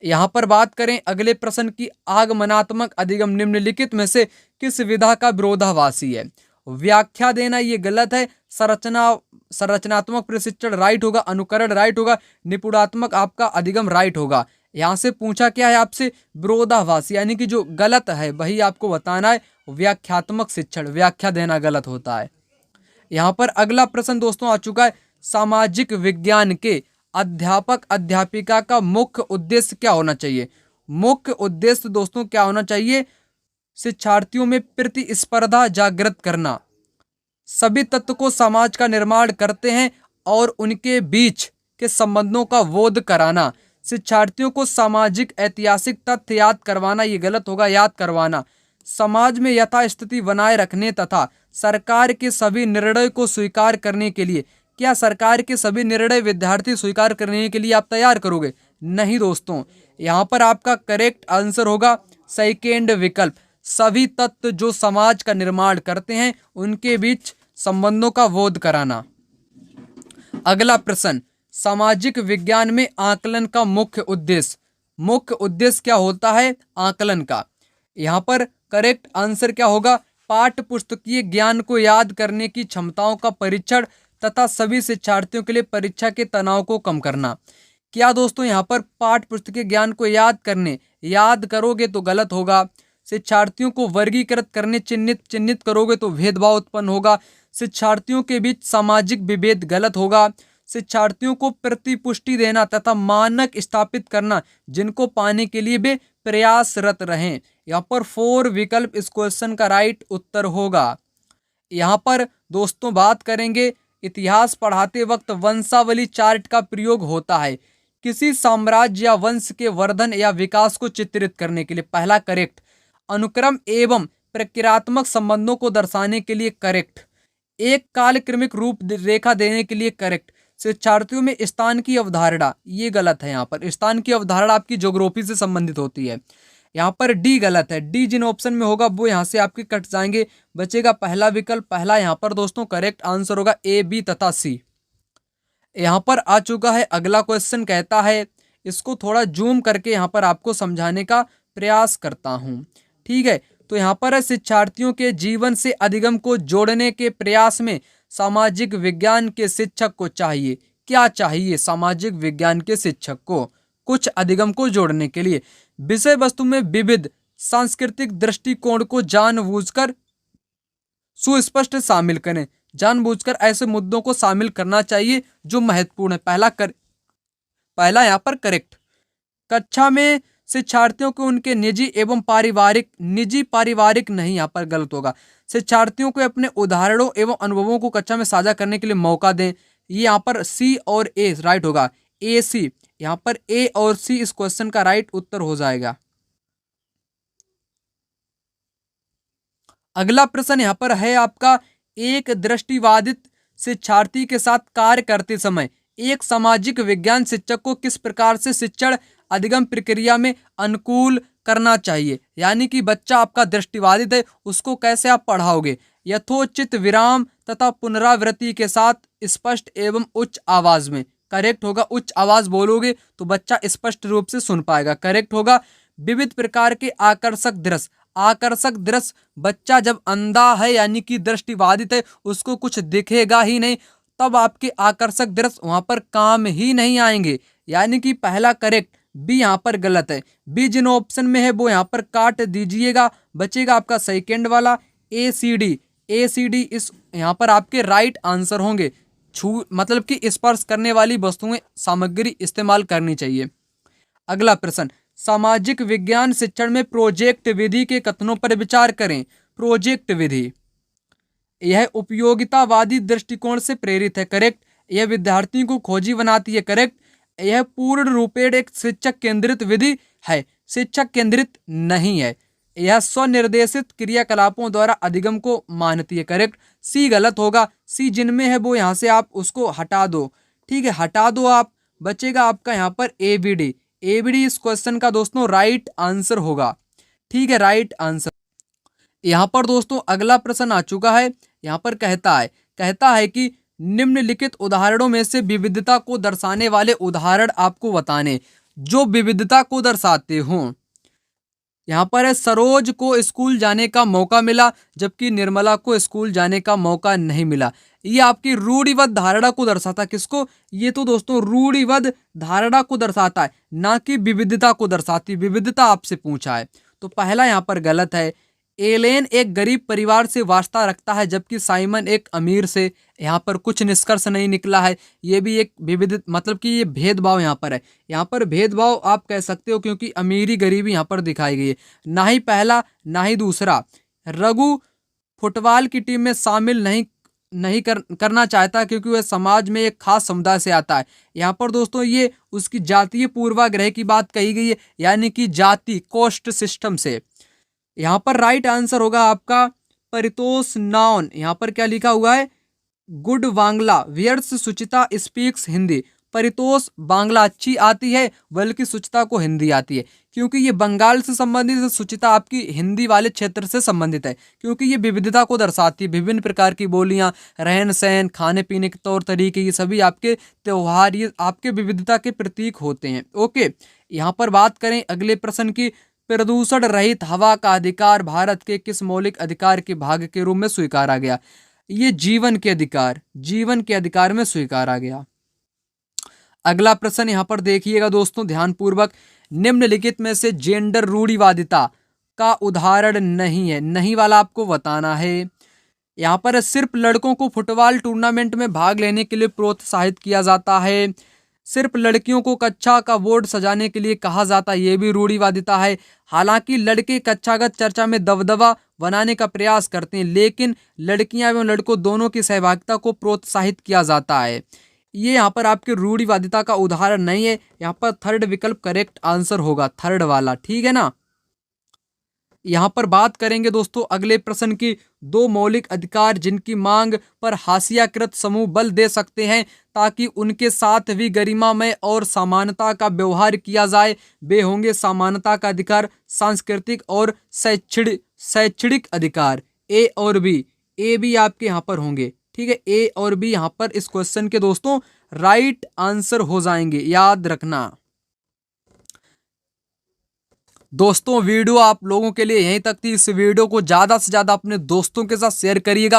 A: यहाँ पर बात करें अगले प्रश्न की, आगमनात्मक अधिगम निम्नलिखित में से किस विधा का विरोधाभासी है? व्याख्या देना ये गलत है, संरचनात्मक प्रशिक्षण राइट होगा, अनुकरण राइट होगा, निपुणात्मक आपका अधिगम राइट होगा। यहाँ से पूछा क्या है आपसे? विरोधाभासी, यानी कि जो गलत है वही आपको बताना है। व्याख्यात्मक शिक्षण, व्याख्या देना गलत होता है। यहाँ पर अगला प्रश्न दोस्तों आ चुका है, सामाजिक विज्ञान के अध्यापक अध्यापिका का मुख्य उद्देश्य क्या होना चाहिए? मुख्य उद्देश्य दोस्तों क्या होना चाहिए? शिक्षार्थियों में प्रतिस्पर्धा जागृत करना, सभी तत्व को समाज का निर्माण करते हैं और उनके बीच के संबंधों का बोध कराना, शिक्षार्थियों को सामाजिक ऐतिहासिक तथ्य याद करवाना, ये गलत होगा, याद करवाना, समाज में यथास्थिति बनाए रखने तथा सरकार के सभी निर्णय को स्वीकार करने के लिए। क्या सरकार के सभी निर्णय विद्यार्थी स्वीकार करने के लिए आप तैयार करोगे? नहीं दोस्तों, यहाँ पर आपका करेक्ट आंसर होगा सेकेंड विकल्प, सभी तत्व जो समाज का निर्माण करते हैं उनके बीच संबंधों का बोध कराना। अगला प्रश्न, सामाजिक विज्ञान में आकलन का मुख्य उद्देश्य, मुख्य उद्देश्य क्या होता है आकलन का? यहाँ पर करेक्ट आंसर क्या होगा? पाठ्य पुस्तकीय ज्ञान को याद करने की क्षमताओं का परीक्षण तथा सभी शिक्षार्थियों के लिए परीक्षा के तनाव को कम करना। क्या दोस्तों यहाँ पर पाठ्य पुस्तकीय ज्ञान को याद करोगे तो गलत होगा, शिक्षार्थियों को वर्गीकृत करने चिन्हित करोगे तो भेदभाव उत्पन्न होगा, शिक्षार्थियों के बीच सामाजिक विभेद गलत होगा, शिक्षार्थियों को प्रतिपुष्टि देना तथा मानक स्थापित करना जिनको पाने के लिए वे प्रयासरत रहें। यहाँ पर 4 विकल्प इस क्वेश्चन का राइट उत्तर होगा। यहाँ पर दोस्तों बात करेंगे, इतिहास पढ़ाते वक्त वंशावली चार्ट का प्रयोग होता है किसी साम्राज्य या वंश के वर्धन या विकास को चित्रित करने के लिए, पहला करेक्ट, अनुक्रम एवं प्रक्रियात्मक संबंधों को दर्शाने के लिए करेक्ट, एक कालक्रमिक रूप रेखा देने के लिए करेक्ट, शिक्षार्थियों में स्थान की अवधारणा, ये गलत है। यहाँ पर स्थान की अवधारणा आपकी ज्योग्राफी से संबंधित होती है। यहाँ पर डी गलत है, डी जिन ऑप्शन में होगा वो यहाँ से आपके कट जाएंगे, बचेगा पहला विकल्प, पहला यहाँ पर दोस्तों करेक्ट आंसर होगा ए, बी तथा सी। यहाँ पर आ चुका है अगला क्वेश्चन, कहता है, इसको थोड़ा जूम करके यहाँ पर आपको समझाने का प्रयास करता हूँ। ठीक है, तो यहाँ पर शिक्षार्थियों के जीवन से अधिगम को जोड़ने के प्रयास में सामाजिक विज्ञान के शिक्षक को चाहिए, क्या चाहिए सामाजिक विज्ञान के शिक्षक को? कुछ अधिगम को जोड़ने के लिए विषय वस्तु में विविध सांस्कृतिक दृष्टिकोण को जानबूझकर सुस्पष्ट शामिल करें, जानबूझकर ऐसे मुद्दों को शामिल करना चाहिए जो महत्वपूर्ण है, पहला यहाँ पर करेक्ट। कक्षा में शिक्षार्थियों को उनके निजी पारिवारिक नहीं, यहाँ पर गलत होगा, शिक्षार्थियों को अपने उदाहरणों एवं अनुभवों को कक्षा में साझा करने के लिए मौका दें, ये यहाँ पर सी और ए राइट होगा, ए सी, यहाँ पर ए और सी इस क्वेश्चन का राइट उत्तर हो जाएगा। अगला प्रश्न यहाँ पर है आपका, एक दृष्टिबाधित शिक्षार्थी के साथ कार्य करते समय एक सामाजिक विज्ञान शिक्षक को किस प्रकार से शिक्षण अधिगम प्रक्रिया में अनुकूल करना चाहिए? यानी कि बच्चा आपका दृष्टिबाधित है, उसको कैसे आप पढ़ाओगे? यथोचित विराम तथा पुनरावृत्ति के साथ, स्पष्ट एवं उच्च आवाज में, करेक्ट होगा उच्च आवाज बोलोगे तो बच्चा स्पष्ट रूप से सुन पाएगा। करेक्ट होगा विविध प्रकार के आकर्षक दृश्य। आकर्षक दृश्य, बच्चा जब अंधा है यानी कि दृष्टिबाधित है, उसको कुछ दिखेगा ही नहीं, तब आपके आकर्षक दृश्य वहां पर काम ही नहीं आएंगे। यानी कि पहला करेक्ट, बी यहाँ पर गलत है। बी जिन ऑप्शन में है वो यहाँ पर काट दीजिएगा, बचेगा आपका सेकेंड वाला ए सी डी। ए सी डी इस यहाँ पर आपके राइट आंसर होंगे। छू मतलब कि स्पर्श करने वाली वस्तुएं सामग्री इस्तेमाल करनी चाहिए। अगला प्रश्न, सामाजिक विज्ञान शिक्षण में प्रोजेक्ट विधि के कथनों पर विचार करें। प्रोजेक्ट विधि यह उपयोगितावादी दृष्टिकोण से प्रेरित है। करेक्ट। यह विद्यार्थियों को खोजी बनाती है। करेक्ट। यह पूर्ण रूपेण एक शिक्षक केंद्रित विधि है। शिक्षक केंद्रित नहीं है। यह स्वनिर्देशित क्रियाकलापों द्वारा अधिगम को मानती है। करेक्ट। सी गलत होगा। सी जिनमें है वो यहाँ से आप उसको हटा दो। ठीक है, हटा दो आप, बचेगा आपका यहाँ पर एबीडी। एबीडी इस क्वेश्चन का दोस्तों राइट आंसर होगा। ठीक है, राइट आंसर। यहाँ पर दोस्तों अगला प्रश्न आ चुका है। यहाँ पर कहता है कि निम्नलिखित उदाहरणों में से विविधता को दर्शाने वाले उदाहरण आपको बताने जो विविधता को दर्शाते हों। यहाँ पर है, सरोज को स्कूल जाने का मौका मिला जबकि निर्मला को स्कूल जाने का मौका नहीं मिला। ये आपकी रूढ़िबद्ध धारणा को दर्शाता है। किसको? ये तो दोस्तों रूढ़िबद्ध धारणा को दर्शाता है, ना कि विविधता को दर्शाती। विविधता आपसे पूछा है तो पहला यहाँ पर गलत है। एलेन एक गरीब परिवार से वास्ता रखता है जबकि साइमन एक अमीर से। यहाँ पर कुछ निष्कर्ष नहीं निकला है। ये भी एक विविध मतलब कि ये भेदभाव यहाँ पर है। यहाँ पर भेदभाव आप कह सकते हो क्योंकि अमीरी गरीबी यहाँ पर दिखाई गई है। ना ही पहला ना ही दूसरा। रघु फुटबॉल की टीम में शामिल नहीं करना चाहता क्योंकि वह समाज में एक खास समुदाय से आता है। यहाँ पर दोस्तों ये उसकी जातीय पूर्वाग्रह की बात कही गई है, यानी कि जाति कोस्ट सिस्टम से। यहाँ पर राइट आंसर होगा आपका परितोष नाउन। यहाँ पर क्या लिखा हुआ है? गुड बांग्ला वियर्स सुचिता स्पीक्स हिंदी। परितोष बांग्ला अच्छी आती है बल्कि सुचिता को हिंदी आती है क्योंकि ये बंगाल से संबंधित है। सुचिता आपकी हिंदी वाले क्षेत्र से संबंधित है क्योंकि ये विविधता को दर्शाती है। विभिन्न प्रकार की बोलियां, रहन सहन, खाने पीने के तौर तरीके, ये सभी आपके त्योहार ये आपके विविधता के प्रतीक होते हैं। ओके, यहाँ पर बात करें अगले प्रश्न की। प्रदूषण रहित हवा का अधिकार भारत के किस मौलिक अधिकार के भाग के रूप में स्वीकारा गया? ये जीवन के अधिकार में स्वीकारा गया। अगला प्रश्न यहाँ पर देखिएगा दोस्तों ध्यानपूर्वक। निम्नलिखित में से जेंडर रूढ़िवादिता का उदाहरण नहीं है। नहीं वाला आपको बताना है। यहाँ पर सिर्फ लड़कों को फुटबॉल टूर्नामेंट में भाग लेने के लिए प्रोत्साहित किया जाता है। सिर्फ लड़कियों को कक्षा का बोर्ड सजाने के लिए कहा जाता है, ये भी रूढ़िवादिता है। हालांकि लड़के कक्षागत चर्चा में दबदबा बनाने का प्रयास करते हैं, लेकिन लड़कियां एवं लड़कों दोनों की सहभागिता को प्रोत्साहित किया जाता है। ये यहाँ पर आपके रूढ़िवादिता का उदाहरण नहीं है। यहाँ पर थर्ड विकल्प करेक्ट आंसर होगा, थर्ड वाला। ठीक है ना। यहाँ पर बात करेंगे दोस्तों अगले प्रश्न की। दो मौलिक अधिकार जिनकी मांग पर हाशियाकृत समूह बल दे सकते हैं ताकि उनके साथ भी गरिमामय और समानता का व्यवहार किया जाए, वे होंगे समानता का अधिकार, सांस्कृतिक और शैक्षणिक अधिकार। ए और बी। ए बी आपके यहाँ पर होंगे। ठीक है, ए और बी यहाँ पर इस क्वेश्चन के दोस्तों राइट आंसर हो जाएंगे, याद रखना। दोस्तों वीडियो आप लोगों के लिए यहीं तक थी। इस वीडियो को ज़्यादा से ज़्यादा अपने दोस्तों के साथ शेयर करिएगा।